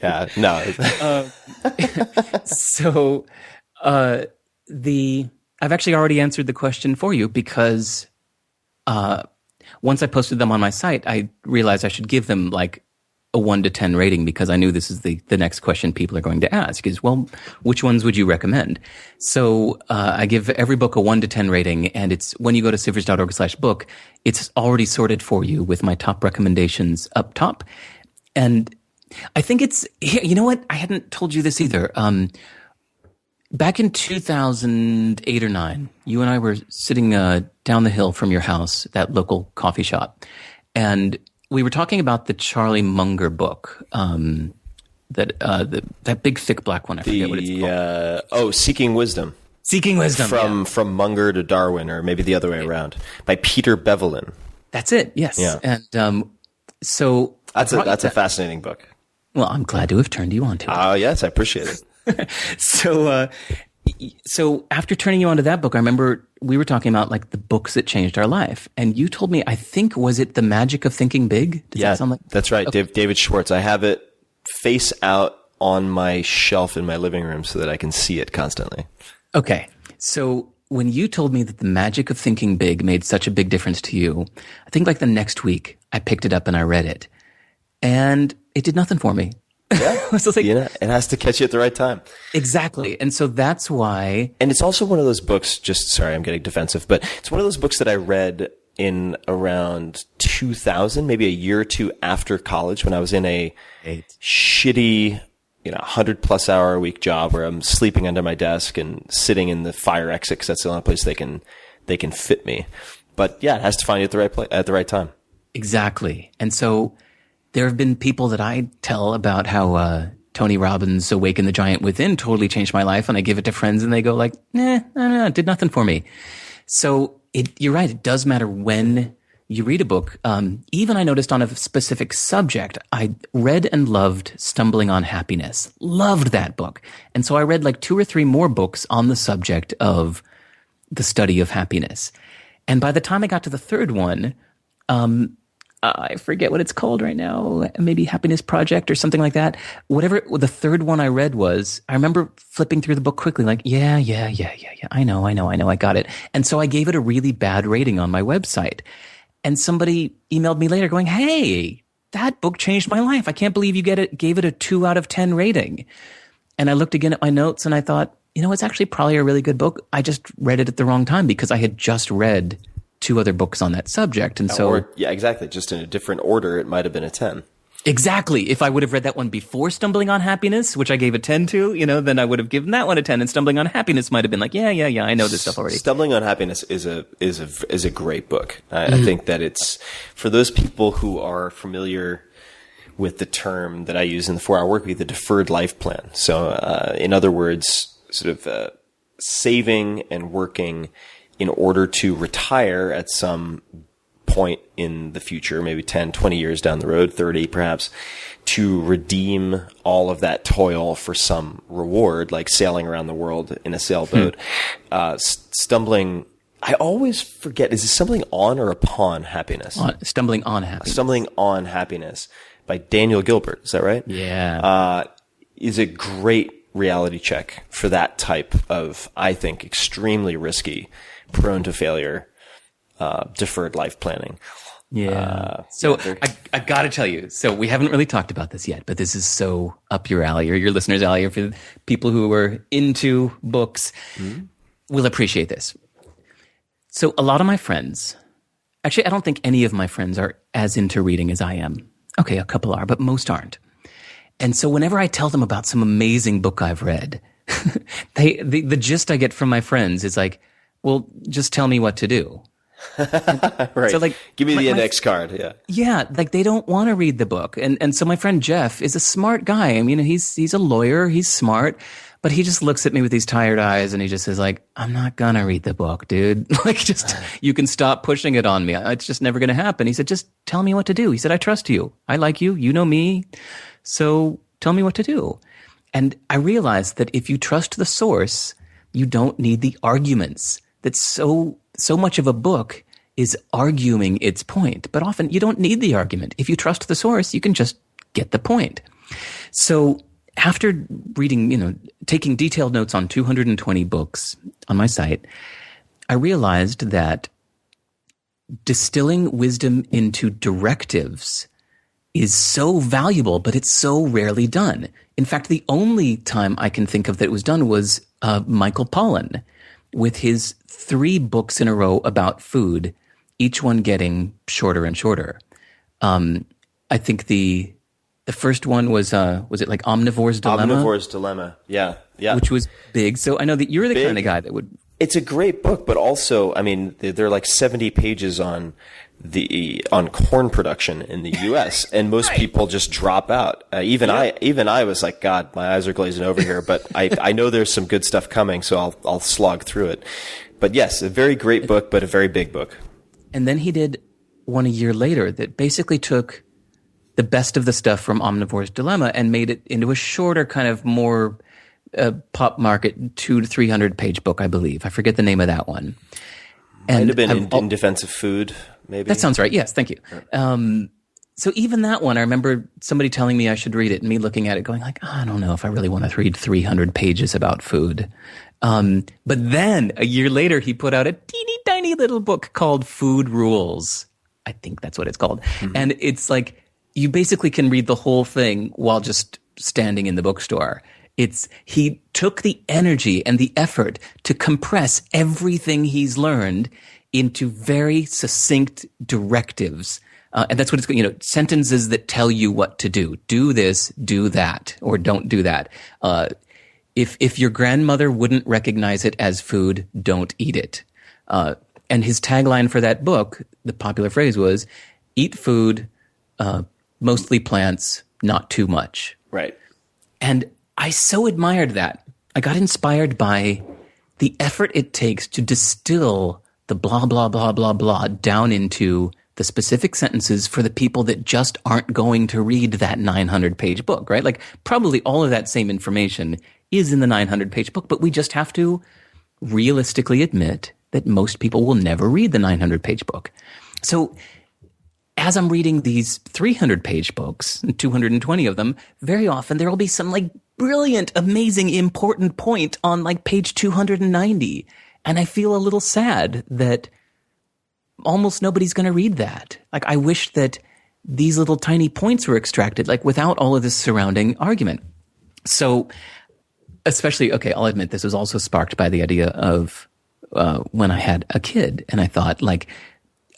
Yeah, no. So, I've actually already answered the question for you because, once I posted them on my site, I realized I should give them like a 1 to 10 rating because I knew this is the next question people are going to ask is, well, which ones would you recommend? So I give every book a 1 to 10 rating, and it's when you go to sivers.org/book, it's already sorted for you with my top recommendations up top. And I think it's, you know what? I hadn't told you this either. Back in 2008 or 9, you and I were sitting down the hill from your house, that local coffee shop, and we were talking about the Charlie Munger book, that big thick black one. I forget what it's called. Seeking Wisdom. Seeking Wisdom. From Munger to Darwin, or maybe the other way around, by Peter Bevelin. That's it. Yes. Yeah. And so that's a fascinating book. Well, I'm glad to have turned you on to it. Oh, yes, I appreciate it. So after turning you on to that book, I remember we were talking about like the books that changed our life. And you told me, I think, was it The Magic of Thinking Big? Does that sound like? That's right. Okay. David Schwartz. I have it face out on my shelf in my living room so that I can see it constantly. Okay. So when you told me that The Magic of Thinking Big made such a big difference to you, I think like the next week I picked it up and I read it. And it did nothing for me. Yeah. So like, it has to catch you at the right time. Exactly. And so that's why. And it's also one of those books, sorry, I'm getting defensive, but it's one of those books that I read in around 2000, maybe a year or two after college, when I was in a shitty, 100+ hour a week job where I'm sleeping under my desk and sitting in the fire exit because that's the only place they can fit me. But yeah, it has to find you at the right place at the right time. Exactly. And so there have been people that I tell about how Tony Robbins' Awaken the Giant Within totally changed my life, and I give it to friends and they go like, I don't know, it did nothing for me. So you're right, it does matter when you read a book. Even I noticed on a specific subject, I read and loved Stumbling on Happiness. Loved that book. And so I read like 2 or 3 more books on the subject of the study of happiness. And by the time I got to the third one, I forget what it's called right now. Maybe Happiness Project or something like that. Whatever the third one I read was, I remember flipping through the book quickly, like, yeah. I know. I got it. And so I gave it a really bad rating on my website. And somebody emailed me later going, hey, that book changed my life. I can't believe you gave it a 2 out of 10 rating. And I looked again at my notes and I thought, it's actually probably a really good book. I just read it at the wrong time because I had just read 2 other books on that subject. And so, yeah, exactly. Just in a different order, it might have been a 10. Exactly. If I would have read that one before Stumbling on Happiness, which I gave a 10 to, then I would have given that one a 10, and Stumbling on Happiness might have been like, yeah, I know this stuff already. Stumbling on Happiness is a great book. I think that it's, for those people who are familiar with the term that I use in the 4-Hour Workweek, the deferred life plan. So, in other words, sort of saving and working in order to retire at some point in the future, maybe 10, 20 years down the road, 30 perhaps, to redeem all of that toil for some reward, like sailing around the world in a sailboat. Stumbling, I always forget, is it Stumbling on or upon Happiness? Stumbling on Happiness. Stumbling on Happiness by Daniel Gilbert, is that right? Yeah. Is a great reality check for that type of, I think, extremely risky, prone to failure, deferred life planning. Yeah. So I got to tell you, so we haven't really talked about this yet, but this is so up your alley, or your listeners' alley, or for people who are into books will appreciate this. So a lot of my friends, actually, I don't think any of my friends are as into reading as I am. Okay, a couple are, but most aren't. And so whenever I tell them about some amazing book I've read, the gist I get from my friends is like, well, just tell me what to do. Right. So give me the index card. Yeah. Yeah. Like they don't want to read the book. And so my friend Jeff is a smart guy. I mean, he's a lawyer. He's smart, but he just looks at me with these tired eyes and he just says like, I'm not going to read the book, dude. You can stop pushing it on me. It's just never going to happen. He said, just tell me what to do. He said, I trust you. I like you. You know me. So tell me what to do. And I realized that if you trust the source, you don't need the arguments. That so much of a book is arguing its point, but often you don't need the argument. If you trust the source, you can just get the point. So after reading, taking detailed notes on 220 books on my site, I realized that distilling wisdom into directives is so valuable, but it's so rarely done. In fact, the only time I can think of that it was done was Michael Pollan, with his 3 books in a row about food, each one getting shorter and shorter. I think the first one was it like Omnivore's Dilemma? Omnivore's Dilemma, yeah. Which was big. So I know that you're the kind of guy that would... It's a great book, but also, I mean, there are like 70 pages on corn production in the U.S. and most people just drop out. Even I was like, God, my eyes are glazing over here, but I know there's some good stuff coming, so I'll slog through it. But yes, a very great book, but a very big book. And then he did one a year later that basically took the best of the stuff from Omnivore's Dilemma and made it into a shorter, kind of more pop market 200 to 300 page book, I believe. I forget the name of that one. And might have been in Defense of Food, maybe. That sounds right. Yes, thank you. So even that one, I remember somebody telling me I should read it and me looking at it going like, I don't know if I really want to read 300 pages about food. But then a year later, he put out a teeny tiny little book called Food Rules. I think that's what it's called. Mm-hmm. And it's like, you basically can read the whole thing while just standing in the bookstore. He took the energy and the effort to compress everything he's learned into very succinct directives. And that's what it's, sentences that tell you what to do. Do this, do that, or don't do that. If your grandmother wouldn't recognize it as food, don't eat it. And his tagline for that book, the popular phrase was, eat food, mostly plants, not too much. Right. And I so admired that. I got inspired by the effort it takes to distill the blah, blah, blah, blah, blah down into the specific sentences for the people that just aren't going to read that 900-page book, right? Like probably all of that same information is in the 900-page book, but we just have to realistically admit that most people will never read the 900-page book. So as I'm reading these 300-page books, 220 of them, very often there will be some like brilliant, amazing, important point on like page 290. And I feel a little sad that almost nobody's going to read that. Like, I wish that these little tiny points were extracted, like without all of this surrounding argument. So, especially, okay, I'll admit this was also sparked by the idea of when I had a kid, and I thought, like,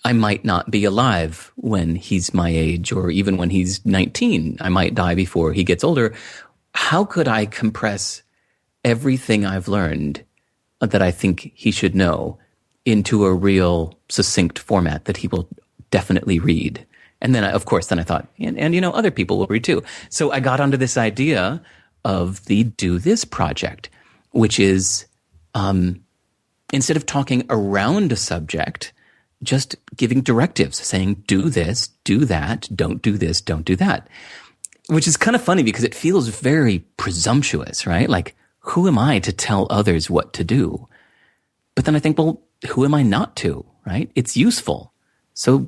I might not be alive when he's my age, or even when he's 19. I might die before he gets older. How could I compress everything I've learned that I think he should know into a real succinct format that he will definitely read? And then, of course, I thought, and you know, other people will read too. So I got onto this idea of the Do This project, which is, instead of talking around a subject, just giving directives, saying, do this, do that, don't do this, don't do that. Which is kind of funny because it feels very presumptuous, right? Like, who am I to tell others what to do? But then I think, well, who am I not to, right? It's useful. So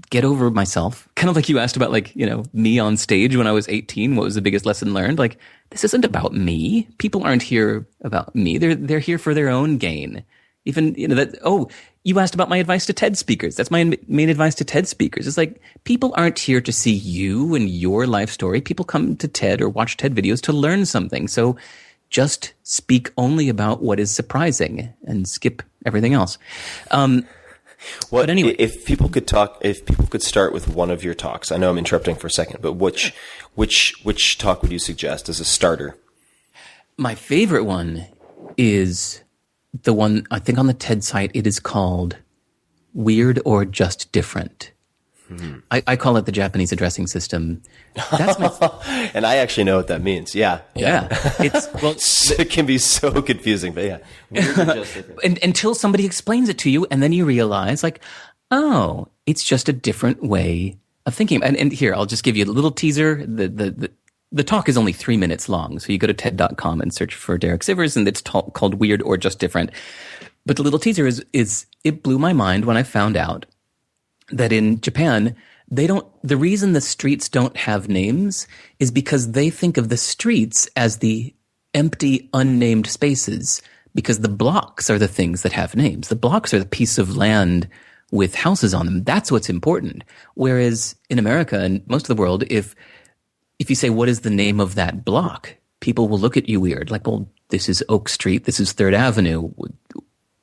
get over myself. Kind of like you asked about, like, you know, me on stage when I was 18, what was the biggest lesson learned? Like, this isn't about me. People aren't here about me. They're here for their own gain. Even, you know, that, oh, you asked about my advice to TED speakers. That's my main advice to TED speakers. It's like, people aren't here to see you and your life story. People come to TED or watch TED videos to learn something. So just speak only about what is surprising and skip everything else. But anyway, if people could start with one of your talks. I know I'm interrupting for a second, but which talk would you suggest as a starter? My favorite one is the one, I think on the TED site, it is called Weird or Just Different. I call it the Japanese addressing system. That's my And I actually know what that means. Yeah. Yeah. It can be so confusing, but yeah. Weird or just different. Until somebody explains it to you, and then you realize, like, oh, it's just a different way of thinking. And here, I'll just give you a little teaser. The talk is only 3 minutes long, so you go to TED.com and search for Derek Sivers, and it's called Weird or Just Different. But the little teaser is it blew my mind when I found out that in Japan, the reason the streets don't have names is because they think of the streets as the empty, unnamed spaces, because the blocks are the things that have names. The blocks are the piece of land with houses on them. That's what's important. Whereas in America and most of the world, if you say, what is the name of that block? People will look at you weird. Like, well, this is Oak Street. This is 3rd Avenue.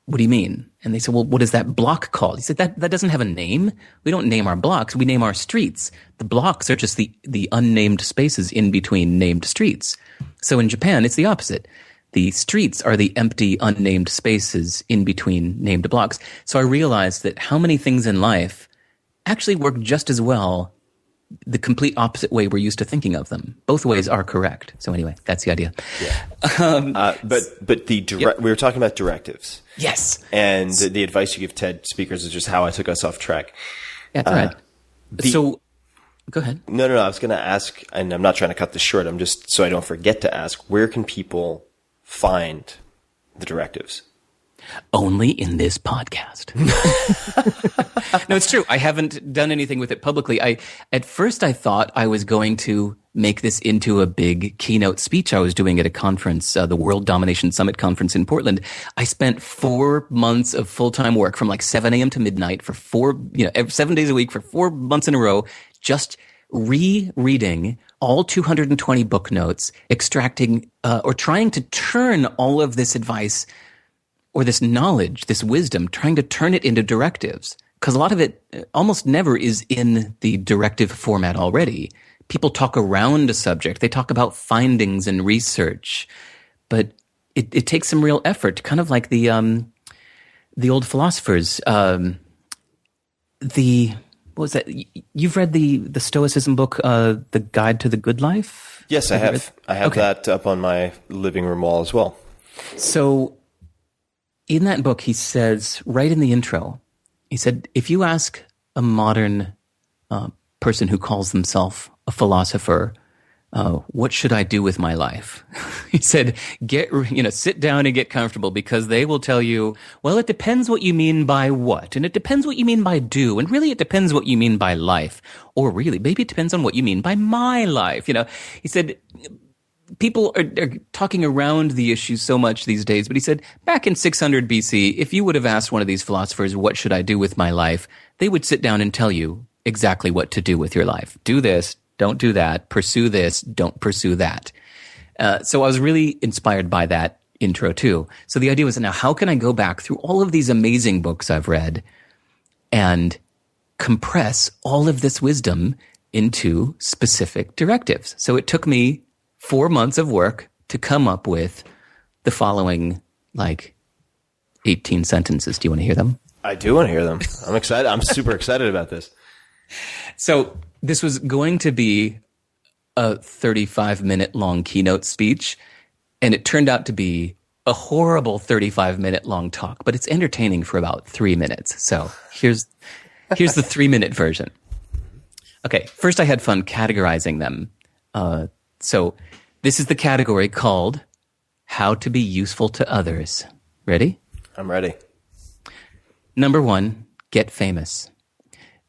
What do you mean? And they say, well, what is that block called? He said, that doesn't have a name. We don't name our blocks. We name our streets. The blocks are just the unnamed spaces in between named streets. So in Japan, it's the opposite. The streets are the empty, unnamed spaces in between named blocks. So I realized that how many things in life actually work just as well the complete opposite way we're used to thinking of them. Both ways are correct. So anyway, that's the idea. Yeah. But we were talking about directives. Yes. And the advice you give TED speakers is just how I took us off track. Yeah, that's right. So go ahead. No. I was going to ask, and I'm not trying to cut this short. I'm just, so I don't forget to ask, where can people find the directives? Only in this podcast. No, it's true. I haven't done anything with it publicly. At first I thought I was going to make this into a big keynote speech I was doing at a conference, the World Domination Summit conference in Portland. I spent 4 months of full-time work from like 7 a.m. to midnight for 7 days a week for 4 months in a row, just rereading all 220 book notes, extracting or trying to turn all of this advice or this knowledge, this wisdom, trying to turn it into directives. Because a lot of it almost never is in the directive format already. People talk around a subject. They talk about findings and research. But it takes some real effort, kind of like the old philosophers. What was that? You've read the Stoicism book, The Guide to the Good Life? Yes, I have. I have that up on my living room wall as well. So in that book, he says, right in the intro, he said, if you ask a modern person who calls themselves a philosopher, what should I do with my life? He said, sit down and get comfortable, because they will tell you, well, it depends what you mean by what, and it depends what you mean by do, and really it depends what you mean by life, or really maybe it depends on what you mean by my life. He said, people are talking around the issue so much these days, but he said back in 600 BC, if you would have asked one of these philosophers, what should I do with my life? They would sit down and tell you exactly what to do with your life. Do this, don't do that, pursue this, don't pursue that. So I was really inspired by that intro too. So the idea was, now how can I go back through all of these amazing books I've read and compress all of this wisdom into specific directives? So it took me 4 months of work to come up with the following 18 sentences. Do you want to hear them? I do want to hear them. I'm excited. I'm super excited about this. So this was going to be a 35-minute long keynote speech, and it turned out to be a horrible 35-minute long talk, but it's entertaining for about 3 minutes. So here's the 3-minute version. Okay, first I had fun categorizing them. So this is the category called How to Be Useful to Others. Ready? I'm ready. Number 1, get famous.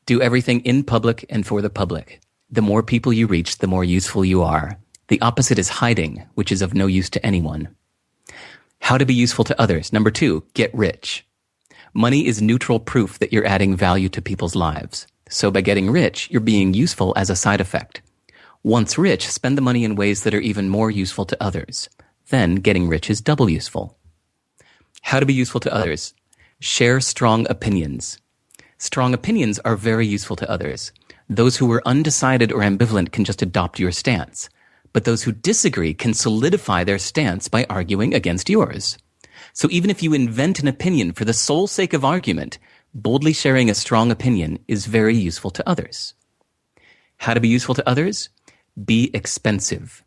Do everything in public and for the public. The more people you reach, the more useful you are. The opposite is hiding, which is of no use to anyone. How to be useful to others. Number 2, get rich. Money is neutral proof that you're adding value to people's lives. So by getting rich, you're being useful as a side effect. Once rich, spend the money in ways that are even more useful to others. Then getting rich is double useful. How to be useful to others. Share strong opinions. Strong opinions are very useful to others. Those who are undecided or ambivalent can just adopt your stance. But those who disagree can solidify their stance by arguing against yours. So even if you invent an opinion for the sole sake of argument, boldly sharing a strong opinion is very useful to others. How to be useful to others? Be expensive.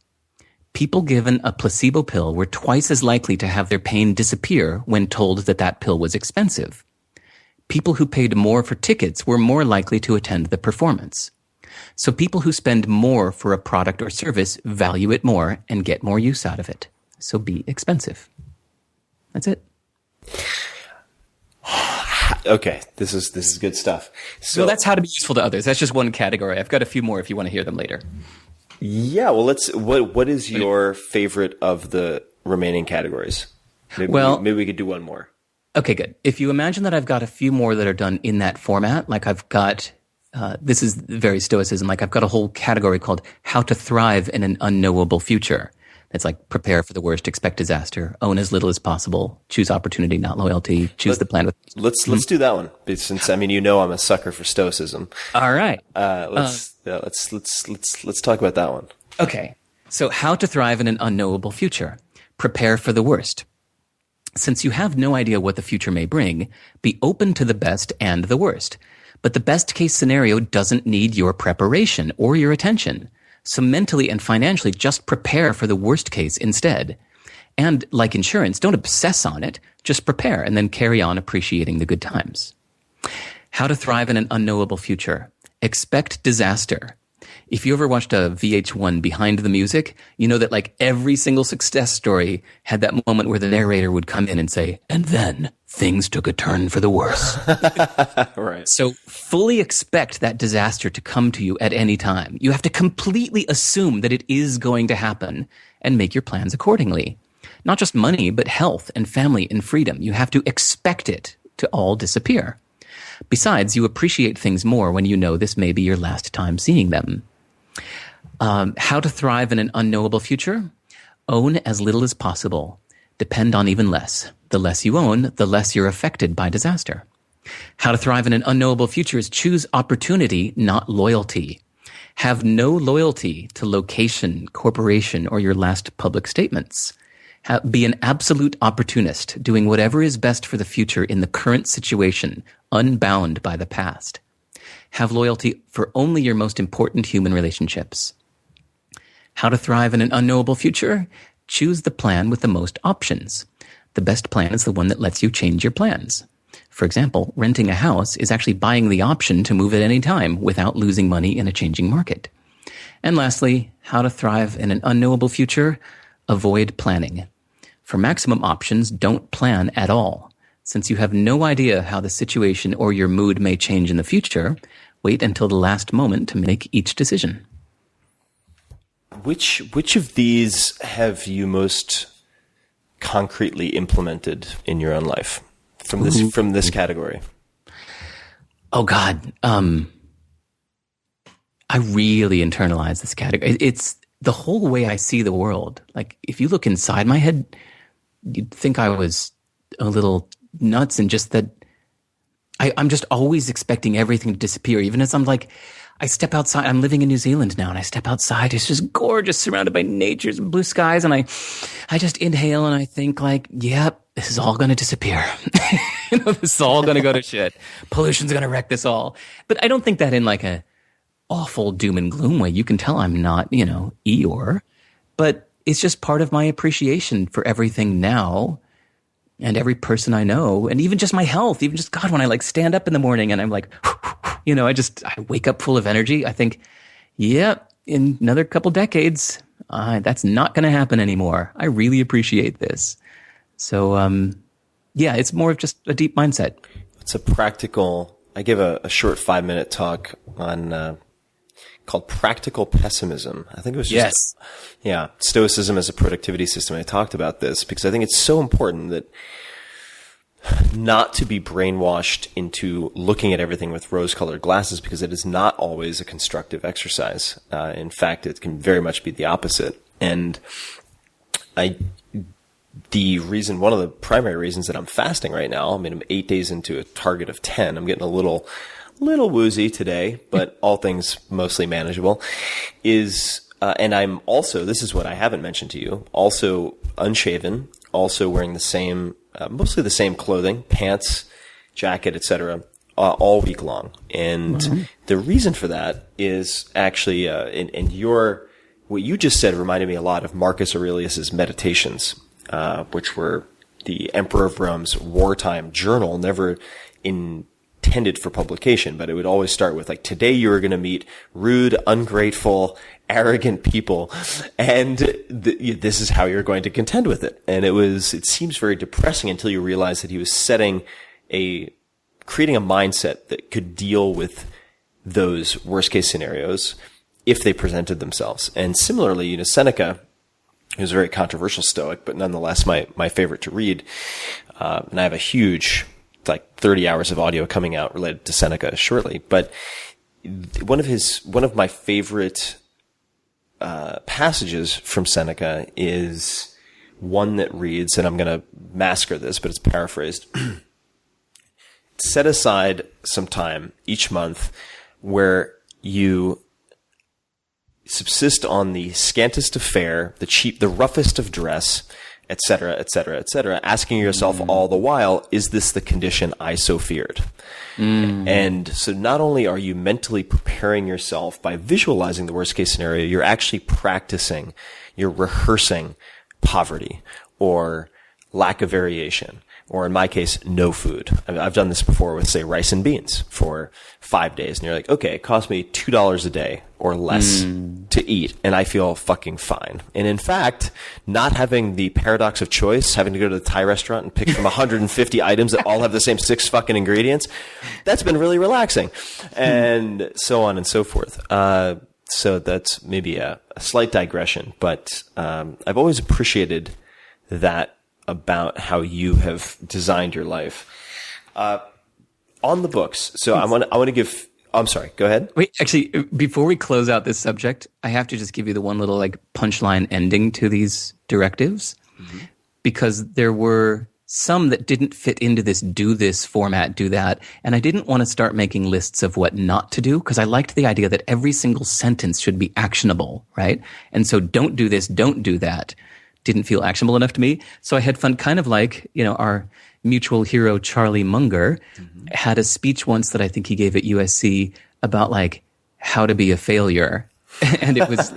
People given a placebo pill were twice as likely to have their pain disappear when told that that pill was expensive. People who paid more for tickets were more likely to attend the performance. So people who spend more for a product or service value it more and get more use out of it. So be expensive. That's it. Okay, this is good stuff. So that's how to be useful to others. That's just one category. I've got a few more if you want to hear them later. Yeah, well, what is your favorite of the remaining categories? Maybe we could do one more. Okay, good. If you imagine that I've got a few more that are done in that format, like I've got, this is very Stoicism, like I've got a whole category called How to Thrive in an Unknowable Future. It's like prepare for the worst, expect disaster, own as little as possible, choose opportunity, not loyalty, choose the plan with. Let's do that one, since I'm a sucker for Stoicism. All right. Let's talk about that one. Okay. So how to thrive in an unknowable future. Prepare for the worst. Since you have no idea what the future may bring, be open to the best and the worst. But the best case scenario doesn't need your preparation or your attention. So mentally and financially, just prepare for the worst case instead. And like insurance, don't obsess on it. Just prepare and then carry on appreciating the good times. How to thrive in an unknowable future. Expect disaster. If you ever watched a VH1 Behind the Music, you know that like every single success story had that moment where the narrator would come in and say, and then things took a turn for the worse. Right. So fully expect that disaster to come to you at any time. You have to completely assume that it is going to happen and make your plans accordingly. Not just money, but health and family and freedom. You have to expect it to all disappear. Besides, you appreciate things more when you know this may be your last time seeing them. How to thrive in an unknowable future? Own as little as possible. Depend on even less. The less you own, the less you're affected by disaster. How to thrive in an unknowable future is choose opportunity, not loyalty. Have no loyalty to location, corporation, or your last public statements. Be an absolute opportunist, doing whatever is best for the future in the current situation, unbound by the past. Have loyalty for only your most important human relationships. How to thrive in an unknowable future? Choose the plan with the most options. The best plan is the one that lets you change your plans. For example, renting a house is actually buying the option to move at any time without losing money in a changing market. And lastly, how to thrive in an unknowable future, avoid planning. For maximum options, don't plan at all. Since you have no idea how the situation or your mood may change in the future, wait until the last moment to make each decision. Which of these have you most concretely implemented in your own life from this category? Oh God, I really internalize this category. It's the whole way I see the world. Like, if you look inside my head, you'd think I was a little nuts, and just that I'm just always expecting everything to disappear. Even as I step outside, I'm living in New Zealand now, and I step outside, it's just gorgeous, surrounded by natures and blue skies, and I just inhale and I think yep, this is all going to disappear. This is all going to go to shit. Pollution's going to wreck this all. But I don't think that in a awful doom and gloom way. You can tell I'm not, Eeyore, but it's just part of my appreciation for everything now and every person I know, and even just my health, even just God, when I stand up in the morning and I'm I wake up full of energy. I think, yep, in another couple decades, that's not going to happen anymore. I really appreciate this. So, yeah, it's more of just a deep mindset. It's a practical. I give a short 5-minute talk on called Practical Pessimism. I think it was just Stoicism as a productivity system. I talked about this because I think it's so important that not to be brainwashed into looking at everything with rose-colored glasses, because it is not always a constructive exercise. In fact, it can very much be the opposite. And one of the primary reasons that I'm fasting right now, I'm 8 days into a target of 10. I'm getting a little woozy today, but all things mostly manageable, is, and I'm also, this is what I haven't mentioned to you, also unshaven, also wearing the same, mostly the same clothing, pants, jacket, etc., all week long. And the reason for that is actually, what you just said reminded me a lot of Marcus Aurelius's Meditations, which were the Emperor of Rome's wartime journal, never intended for publication, but it would always start with today you are going to meet rude, ungrateful, arrogant people, and this is how you're going to contend with it. And it seems very depressing until you realize that he was creating a mindset that could deal with those worst case scenarios if they presented themselves. And similarly, Seneca, who's a very controversial Stoic, but nonetheless my favorite to read, and I have a huge 30 hours of audio coming out related to Seneca shortly. But one of my favorite passages from Seneca is one that reads, and I'm going to massacre this, but it's paraphrased. Set aside some time each month where you subsist on the scantest of fare, the roughest of dress, etc., etc., etc., asking yourself all the while, is this the condition I so feared? And so not only are you mentally preparing yourself by visualizing the worst case scenario, you're actually practicing, you're rehearsing poverty or lack of variation, or in my case, no food. I've done this before with, say, rice and beans for 5 days, and you're like, okay, it cost me $2 a day or less to eat, and I feel fucking fine. And in fact, not having the paradox of choice, having to go to the Thai restaurant and pick from 150 items that all have the same 6 fucking ingredients, that's been really relaxing, and so on and so forth. So that's maybe a slight digression, but I've always appreciated that about how you have designed your life. On the books, so I want to give. I'm sorry. Go ahead. Wait, actually, before we close out this subject, I have to just give you the one little punchline ending to these directives, because there were some that didn't fit into this do this format, do that, and I didn't want to start making lists of what not to do, because I liked the idea that every single sentence should be actionable, right? And so don't do this, don't do that didn't feel actionable enough to me. So I had fun, kind of our mutual hero, Charlie Munger, had a speech once that I think he gave at USC about how to be a failure. And it was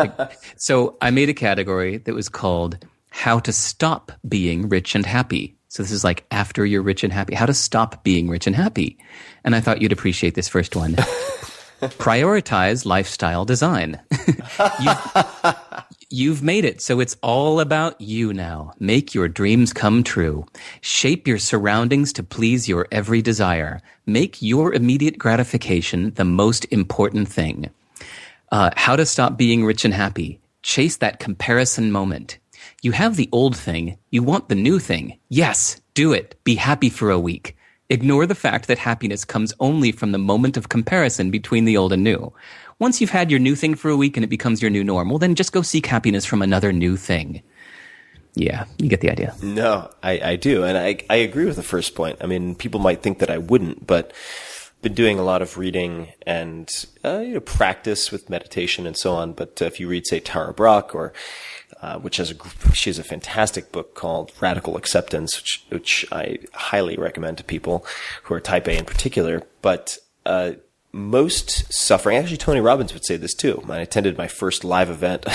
so I made a category that was called how to stop being rich and happy. So this is after you're rich and happy, how to stop being rich and happy. And I thought you'd appreciate this first one. Prioritize lifestyle design. You've made it, so it's all about you now. Make your dreams come true. Shape your surroundings to please your every desire. Make your immediate gratification the most important thing. How to stop being rich and happy. Chase that comparison moment. You have the old thing. You want the new thing. Yes, do it. Be happy for a week. Ignore the fact that happiness comes only from the moment of comparison between the old and new. Once you've had your new thing for a week and it becomes your new normal, then just go seek happiness from another new thing. Yeah, you get the idea. No, I do. And I agree with the first point. I mean, people might think that I wouldn't, but I've been doing a lot of reading and practice with meditation and so on. But if you read, say, Tara Brach, or she has a fantastic book called Radical Acceptance, which I highly recommend to people who are type A in particular. But most suffering, actually Tony Robbins would say this too. I attended my first live event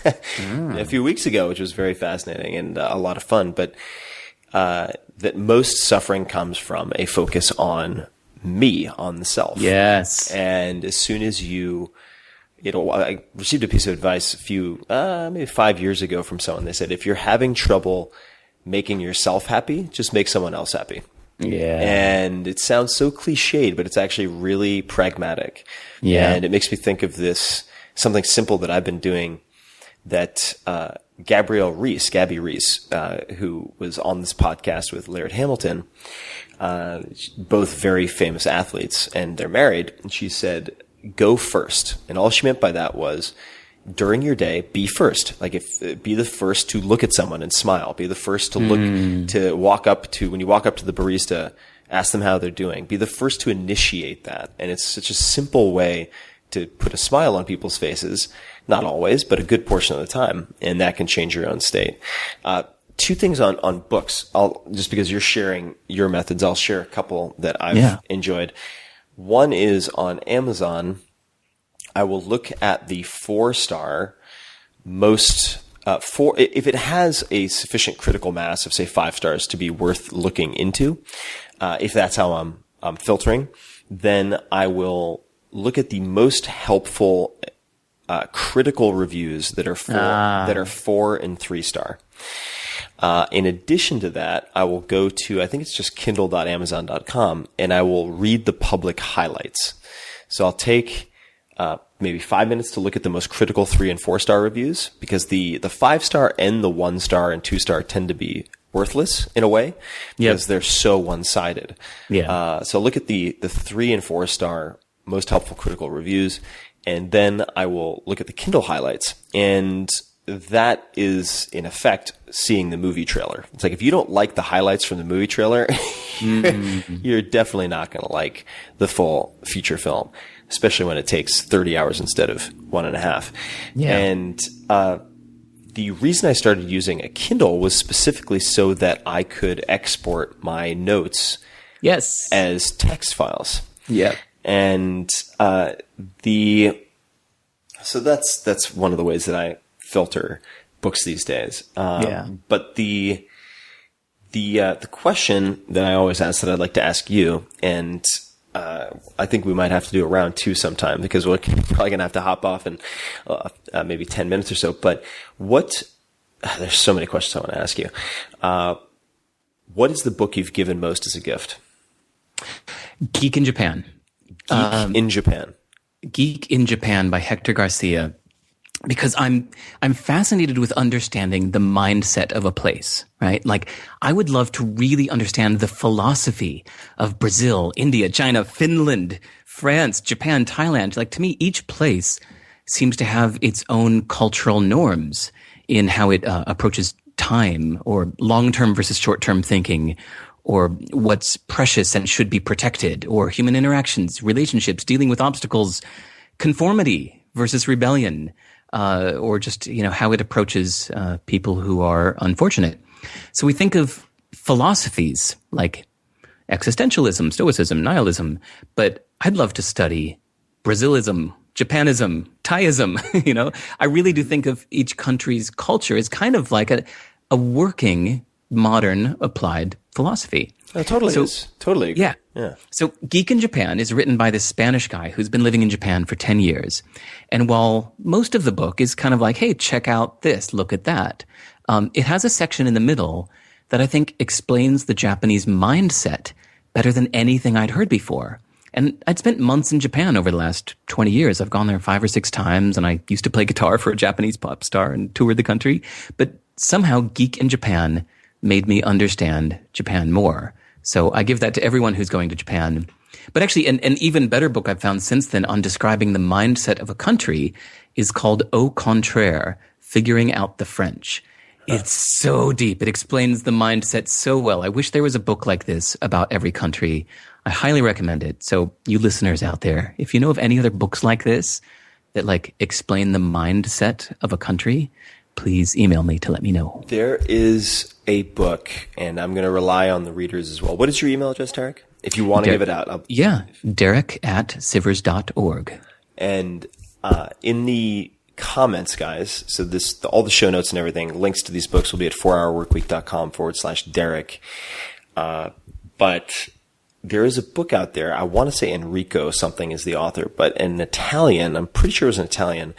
a few weeks ago, which was very fascinating and a lot of fun. But that most suffering comes from a focus on me, on the self. Yes. And as soon as I received a piece of advice maybe 5 years ago from someone. They said, if you're having trouble making yourself happy, just make someone else happy. Yeah. And it sounds so cliched, but it's actually really pragmatic. Yeah. And it makes me think of something simple that I've been doing that, Gabby Reese, who was on this podcast with Laird Hamilton, both very famous athletes, and they're married. And she said, go first. And all she meant by that was, during your day, be first. Like be the first to look at someone and smile. Be the first to look, to walk up to, when you walk up to the barista, ask them how they're doing. Be the first to initiate that. And it's such a simple way to put a smile on people's faces. Not always, but a good portion of the time. And that can change your own state. Two things on books. Just because you're sharing your methods, I'll share a couple that I've enjoyed. One is on Amazon. I will look at the 4-star if it has a sufficient critical mass of, say, 5 stars to be worth looking into. If that's how I'm filtering, then I will look at the most helpful, critical reviews that are 4 and 3 star. In addition to that, I will go to, I think it's just kindle.amazon.com, and I will read the public highlights. So I'll take maybe 5 minutes to look at the most critical 3 and 4 star reviews, because the 5 star and the 1 star and 2 star tend to be worthless in a way, because they're so one-sided. Yeah. So look at the 3 and 4 star most helpful critical reviews, and then I will look at the Kindle highlights, and that is, in effect, seeing the movie trailer. It's like, if you don't like the highlights from the movie trailer, you're definitely not going to like the full feature film, especially when it takes 30 hours instead of 1.5. Yeah. And the reason I started using a Kindle was specifically so that I could export my notes as text files. Yeah. And so that's one of the ways that I filter books these days. But the question that I always ask, that I'd like to ask you, and I think we might have to do a round 2 sometime, because we're probably going to have to hop off in maybe 10 minutes or so. But there's so many questions I want to ask you. What is the book you've given most as a gift? Geek in Japan. Geek in Japan by Hector Garcia. Because I'm fascinated with understanding the mindset of a place, right? Like, I would love to really understand the philosophy of Brazil, India, China, Finland, France, Japan, Thailand. Like, to me, each place seems to have its own cultural norms in how it approaches time, or long-term versus short-term thinking, or what's precious and should be protected, or human interactions, relationships, dealing with obstacles, conformity versus rebellion. Or just, how it approaches people who are unfortunate. So we think of philosophies like existentialism, stoicism, nihilism, but I'd love to study Brazilism, Japanism, Thaiism. I really do think of each country's culture as kind of like a working modern applied philosophy. Oh, totally is. Totally agree. Yeah. So Geek in Japan is written by this Spanish guy who's been living in Japan for 10 years. And while most of the book is kind of like, hey, check out this, look at that, it has a section in the middle that I think explains the Japanese mindset better than anything I'd heard before. And I'd spent months in Japan over the last 20 years. I've gone there 5 or 6 times, and I used to play guitar for a Japanese pop star and toured the country. But somehow Geek in Japan made me understand Japan more. So I give that to everyone who's going to Japan. But actually, an even better book I've found since then on describing the mindset of a country is called Au Contraire, Figuring Out the French. It's so deep. It explains the mindset so well. I wish there was a book like this about every country. I highly recommend it. So you listeners out there, if you know of any other books like this that like explain the mindset of a country, please email me to let me know. There is a book, and I'm going to rely on the readers as well. What is your email address, Derek? If you want to give it out. Derek@sivers.org. And in the comments, guys, so all the show notes and everything, links to these books will be at 4hourworkweek.com/Derek. But there is a book out there. I want to say Enrico something is the author, but in Italian, I'm pretty sure it was in Italian,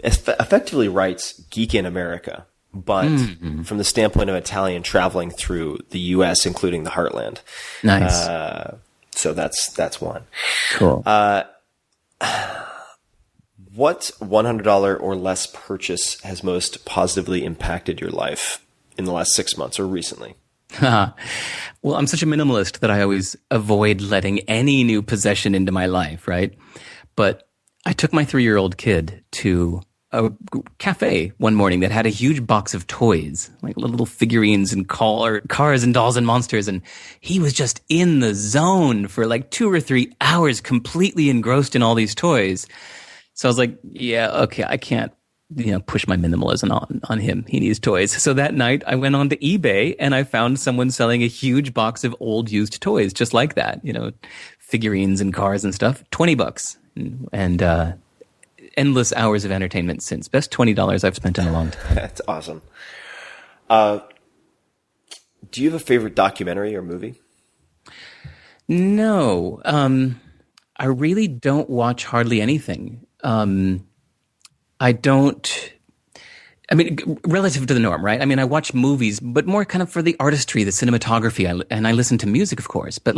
effectively writes Geek in America, but from the standpoint of Italian traveling through the U.S., including the Heartland. Nice. So that's one. Cool. What $100 or less purchase has most positively impacted your life in the last 6 months or recently? Well, I'm such a minimalist that I always avoid letting any new possession into my life, right? But I took my 3-year-old kid to a cafe one morning that had a huge box of toys, like little figurines and cars and dolls and monsters. And he was just in the zone for like 2 or 3 hours, completely engrossed in all these toys. So I was like, yeah, okay, I can't, push my minimalism on him. He needs toys. So that night I went on to eBay and I found someone selling a huge box of old used toys, just like that, figurines and cars and stuff, $20. And endless hours of entertainment since. Best $20 I've spent in a long time. That's awesome. Do you have a favorite documentary or movie? No. I really don't watch hardly anything. Relative to the norm, right? I watch movies, but more kind of for the artistry, the cinematography, and I listen to music, of course. But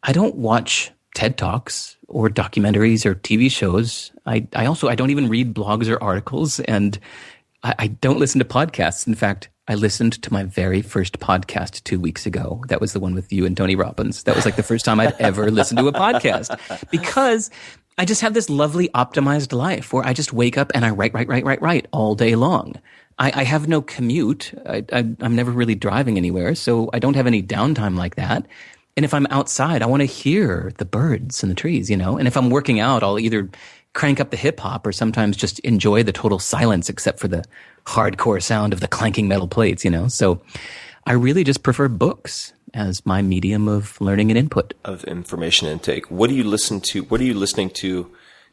I don't watch TED Talks or documentaries or TV shows. I don't even read blogs or articles, and I don't listen to podcasts. In fact, I listened to my very first podcast 2 weeks ago. That was the one with you and Tony Robbins. That was like the first time I'd ever listened to a podcast, because I just have this lovely optimized life where I just wake up and I write all day long. I have no commute. I'm never really driving anywhere, so I don't have any downtime like that. And if I'm outside, I want to hear the birds and the trees, And if I'm working out, I'll either crank up the hip hop or sometimes just enjoy the total silence except for the hardcore sound of the clanking metal plates, So I really just prefer books as my medium of learning and input. Of information intake. What do you listen to? What are you listening to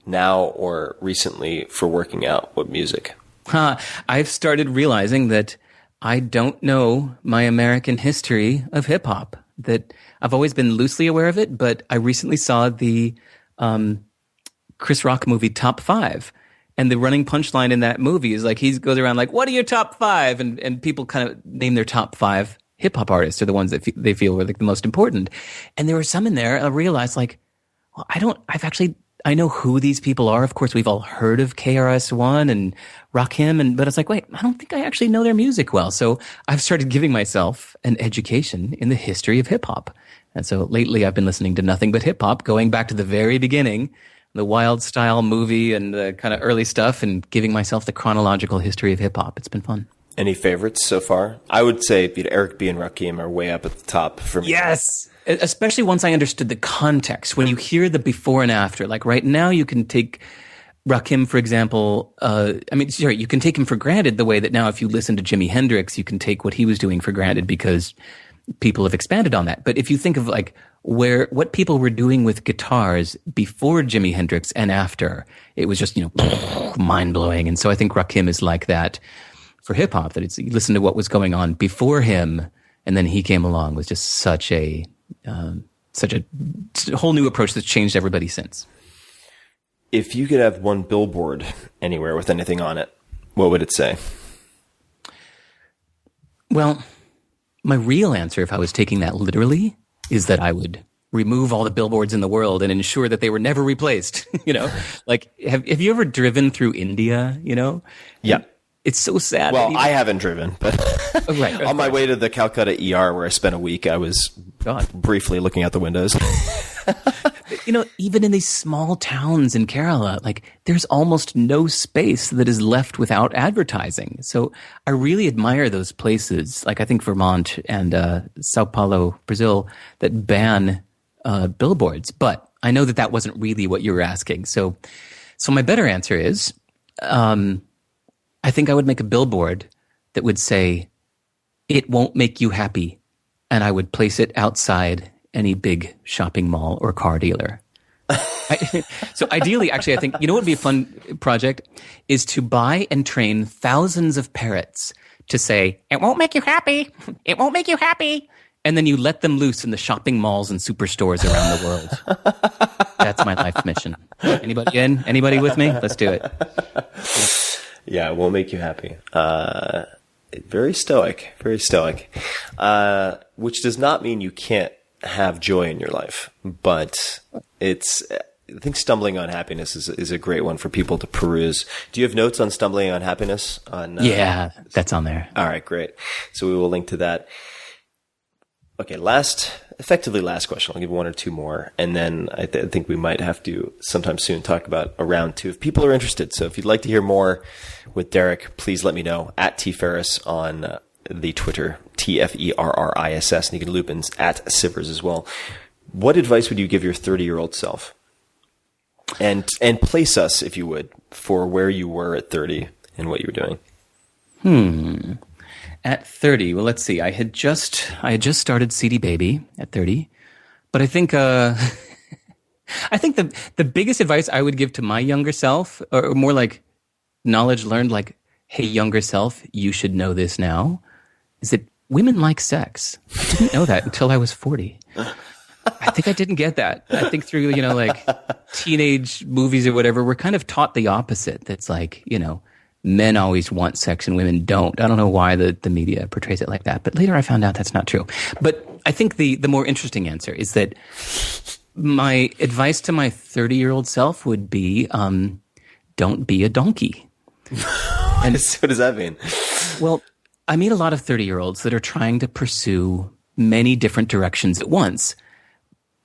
now or recently for working out? What music? I've started realizing that I don't know my American history of hip hop. That I've always been loosely aware of it, but I recently saw the Chris Rock movie Top 5. And the running punchline in that movie is like, he goes around like, what are your top 5? And people kind of name their top 5 hip hop artists, are the ones that they feel were like the most important. And there were some in there, I realized like, well, I know who these people are. Of course, we've all heard of KRS-One and Rakim, but it's like, wait, I don't think I actually know their music well. So I've started giving myself an education in the history of hip hop. And so lately I've been listening to nothing but hip hop, going back to the very beginning, the Wild Style movie and the kind of early stuff, and giving myself the chronological history of hip hop. It's been fun. Any favorites so far? I would say Eric B. and Rakim are way up at the top for me. Yes! Especially once I understood the context. When you hear the before and after, like right now you can take Rakim, for example, you can take him for granted the way that now if you listen to Jimi Hendrix, you can take what he was doing for granted because people have expanded on that. But if you think of like what people were doing with guitars before Jimi Hendrix and after, it was just, mind-blowing. And so I think Rakim is like that for hip hop, that you listen to what was going on before him And then he came along with just such a whole new approach that's changed everybody since. If you could have one billboard anywhere with anything on it, what would it say? Well, my real answer, if I was taking that literally, is that I would remove all the billboards in the world and ensure that they were never replaced. Like, have you ever driven through India, Yeah. It's so sad. Well, I haven't driven, but right, on my way to the Calcutta ER where I spent a week, I was briefly looking out the windows. Even in these small towns in Kerala, like there's almost no space that is left without advertising. So I really admire those places, like I think Vermont and Sao Paulo, Brazil, that ban billboards. But I know that wasn't really what you were asking. So my better answer is, I think I would make a billboard that would say, "It won't make you happy," and I would place it outside any big shopping mall or car dealer. So ideally, actually, I think, what would be a fun project is to buy and train thousands of parrots to say, "It won't make you happy. It won't make you happy." And then you let them loose in the shopping malls and superstores around the world. That's my life mission. Anybody in? Anybody with me? Let's do it. Yeah, it won't make you happy. Very stoic, very stoic. Which does not mean you can't have joy in your life, but I think Stumbling on Happiness is a great one for people to peruse. Do you have notes on Stumbling on Happiness? Yeah, that's on there. All right, great. So we will link to that. Okay, last question. I'll give one or two more, and then I think we might have to sometime soon talk about a round two if people are interested. So if you'd like to hear more with Derek, please let me know at tferris on the Twitter, TFERRISS, and you can loop in at Sivers as well. What advice would you give your 30-year-old self? And place us, if you would, for where you were at 30 and what you were doing. At 30, well, let's see. I had just started CD Baby at 30, but I think I think the biggest advice I would give to my younger self, or more like knowledge learned, like, hey, younger self, you should know this now, is that women like sex. I didn't know that until I was 40. I think I didn't get that. I think through, like teenage movies or whatever, we're kind of taught the opposite. That's like, men always want sex and women don't. I don't know why the media portrays it like that, but later I found out that's not true. But I think the more interesting answer is that my advice to my 30-year-old self would be, don't be a donkey. And what does that mean? Well, I meet a lot of 30-year-olds that are trying to pursue many different directions at once,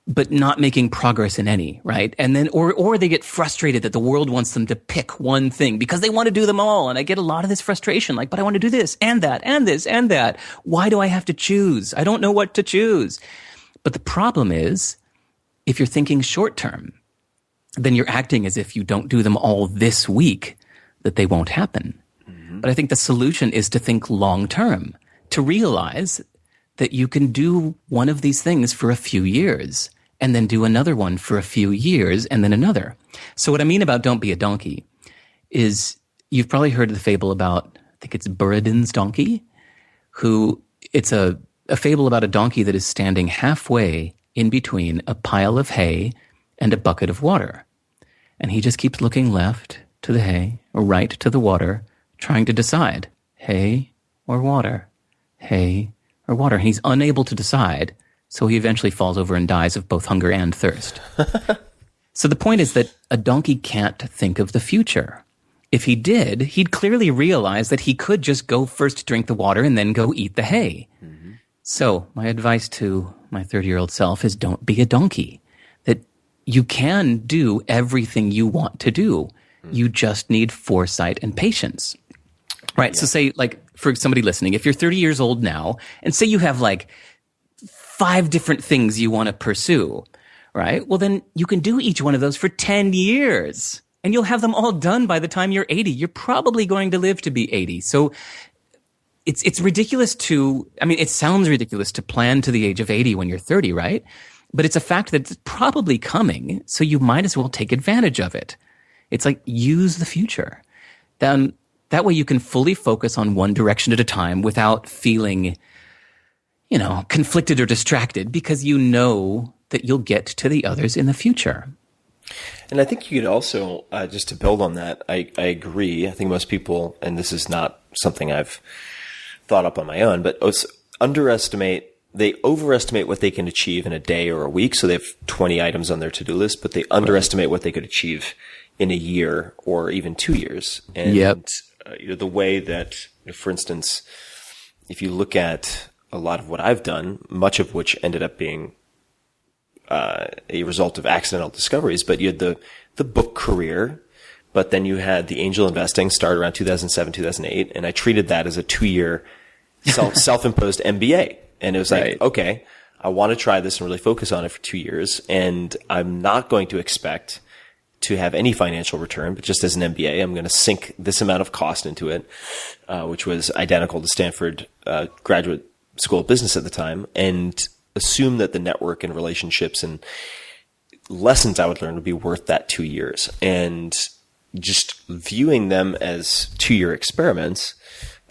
but not making progress in any, right? And then, or they get frustrated that the world wants them to pick one thing because they want to do them all. And I get a lot of this frustration, like, but I want to do this and that and this and that. Why do I have to choose? I don't know what to choose. But the problem is, if you're thinking short term, then you're acting as if you don't do them all this week, that they won't happen. Mm-hmm. But I think the solution is to think long term, to realize that you can do one of these things for a few years and then do another one for a few years and then another. So what I mean about don't be a donkey is you've probably heard the fable about, I think it's Buridan's donkey, it's a fable about a donkey that is standing halfway in between a pile of hay and a bucket of water. And he just keeps looking left to the hay or right to the water, trying to decide, hay or water, hay or water. And he's unable to decide, so he eventually falls over and dies of both hunger and thirst. So the point is that a donkey can't think of the future. If he did, he'd clearly realize that he could just go first drink the water and then go eat the hay. Mm-hmm. So my advice to my 30-year-old self is don't be a donkey. That you can do everything you want to do. Mm-hmm. You just need foresight and patience. Right? Yeah. So say, like, for somebody listening, if you're 30 years old now, and say you have like 5 different things you want to pursue, right? Well, then you can do each one of those for 10 years and you'll have them all done by the time you're 80. You're probably going to live to be 80. So it's ridiculous it sounds ridiculous to plan to the age of 80 when you're 30, right? But it's a fact that it's probably coming. So you might as well take advantage of it. It's like, use the future. Then that way you can fully focus on one direction at a time without feeling conflicted or distracted because you know that you'll get to the others in the future. And I think you could also, just to build on that, I agree. I think most people, and this is not something I've thought up on my own, but they overestimate what they can achieve in a day or a week. So they have 20 items on their to-do list, but they underestimate what they could achieve in a year or even 2 years. And the way that, for instance, if you look at a lot of what I've done, much of which ended up being a result of accidental discoveries, but you had the book career, but then you had the angel investing start around 2007, 2008, and I treated that as a 2-year self-imposed MBA. And it was like, okay, I want to try this and really focus on it for 2 years, and I'm not going to expect to have any financial return, but just as an MBA, I'm going to sink this amount of cost into it, which was identical to Stanford Graduate School of Business at the time, and assume that the network and relationships and lessons I would learn would be worth that 2 years. And just viewing them as 2-year experiments,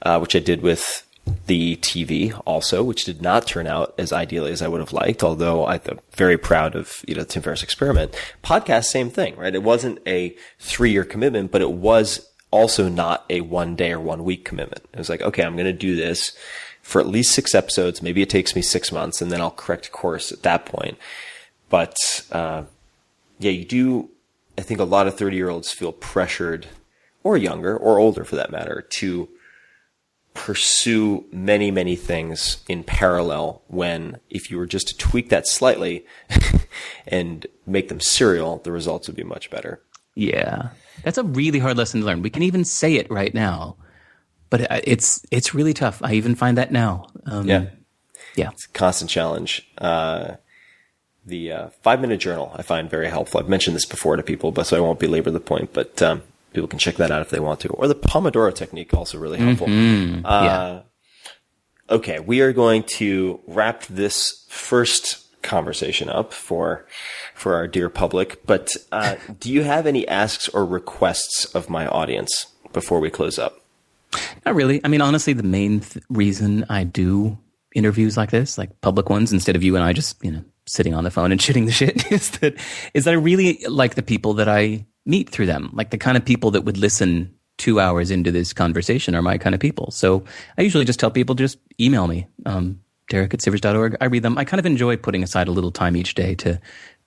which I did with the TV also, which did not turn out as ideally as I would have liked, although I'm very proud of, the Tim Ferriss experiment. Podcast, same thing, right? It wasn't a 3-year commitment, but it was also not a 1 day or 1 week commitment. It was like, okay, I'm going to do this for at least 6 episodes. Maybe it takes me 6 months and then I'll correct course at that point. But, you do, I think a lot of 30-year-olds feel pressured, or younger or older for that matter, to pursue many, many things in parallel, when if you were just to tweak that slightly and make them serial, the results would be much better. Yeah. That's a really hard lesson to learn. We can even say it right now, but it's really tough. I even find that now. Yeah. It's a constant challenge. The 5-minute journal I find very helpful. I've mentioned this before to people, but so I won't belabor the point, but people can check that out if they want to. Or the Pomodoro technique, also really helpful. Okay, we are going to wrap this first conversation up for our dear public. But do you have any asks or requests of my audience before we close up? Not really. I mean, honestly, the main reason I do interviews like this, like public ones, instead of you and I just, sitting on the phone and shooting the shit, is that I really like the people that I meet through them. Like the kind of people that would listen 2 hours into this conversation are my kind of people. So I usually just tell people, just email me, Derek@Sivers.org. I read them. I kind of enjoy putting aside a little time each day to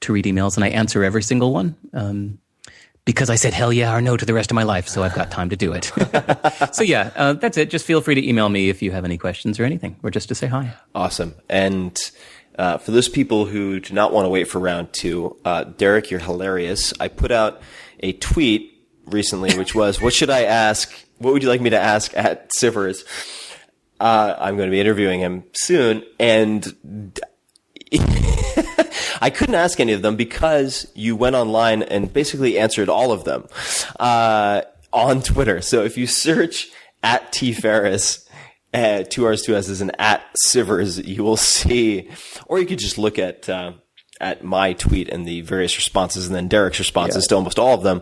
read emails, and I answer every single one. Because I said hell yeah or no to the rest of my life, so I've got time to do it. So that's it. Just feel free to email me if you have any questions or anything, or just to say hi. Awesome. And for those people who do not want to wait for round 2, Derek, you're hilarious. I put out a tweet recently, which was, what should I ask? What would you like me to ask at Sivers? I'm going to be interviewing him soon, and I couldn't ask any of them because you went online and basically answered all of them on Twitter. So if you search @TFerriss, 2 R's, 2 S's, and @Sivers, you will see, or you could just look at my tweet and the various responses, and then Derek's responses to almost all of them.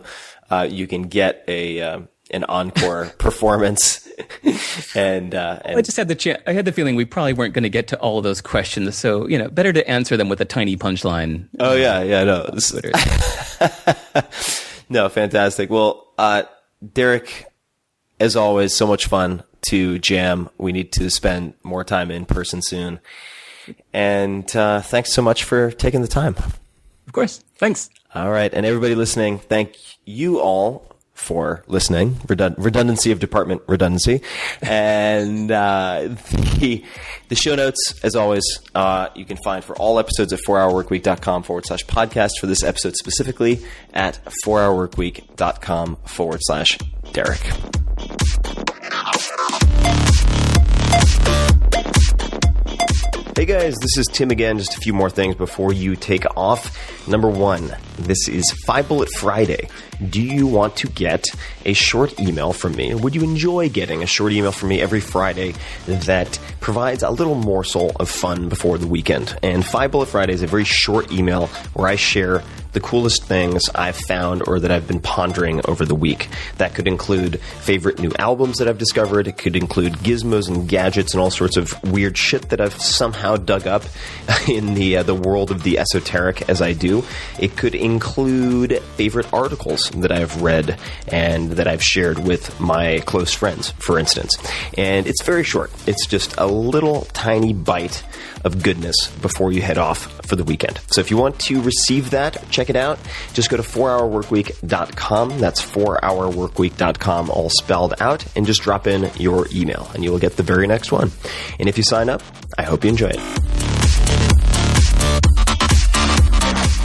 You can get an encore performance. And I just had I had the feeling we probably weren't going to get to all of those questions, so better to answer them with a tiny punchline. Oh no, no, fantastic. Well, Derek, as always, so much fun to jam. We need to spend more time in person soon, and thanks so much for taking the time. Of course, thanks. All right, and everybody listening, thank you all for listening. Redundancy of department redundancy. And the show notes, as always, you can find for all episodes at 4hourworkweek.com/podcast. For this episode specifically at 4hourworkweek.com/Derek. Hey guys, this is Tim again. Just a few more things before you take off. Number 1, this is 5 Bullet Friday. Do you want to get a short email from me? Or would you enjoy getting a short email from me every Friday that provides a little morsel of fun before the weekend? And 5 Bullet Friday is a very short email where I share the coolest things I've found or that I've been pondering over the week. That could include favorite new albums that I've discovered. It could include gizmos and gadgets and all sorts of weird shit that I've somehow dug up in the world of the esoteric as I do. It could include favorite articles that I've read and that I've shared with my close friends, for instance. And it's very short. It's just a little tiny bite of goodness before you head off for the weekend. So if you want to receive that, check it out. Just go to 4hourworkweek.com. That's 4hourworkweek.com, all spelled out, and just drop in your email, and you will get the very next one. And if you sign up, I hope you enjoy it.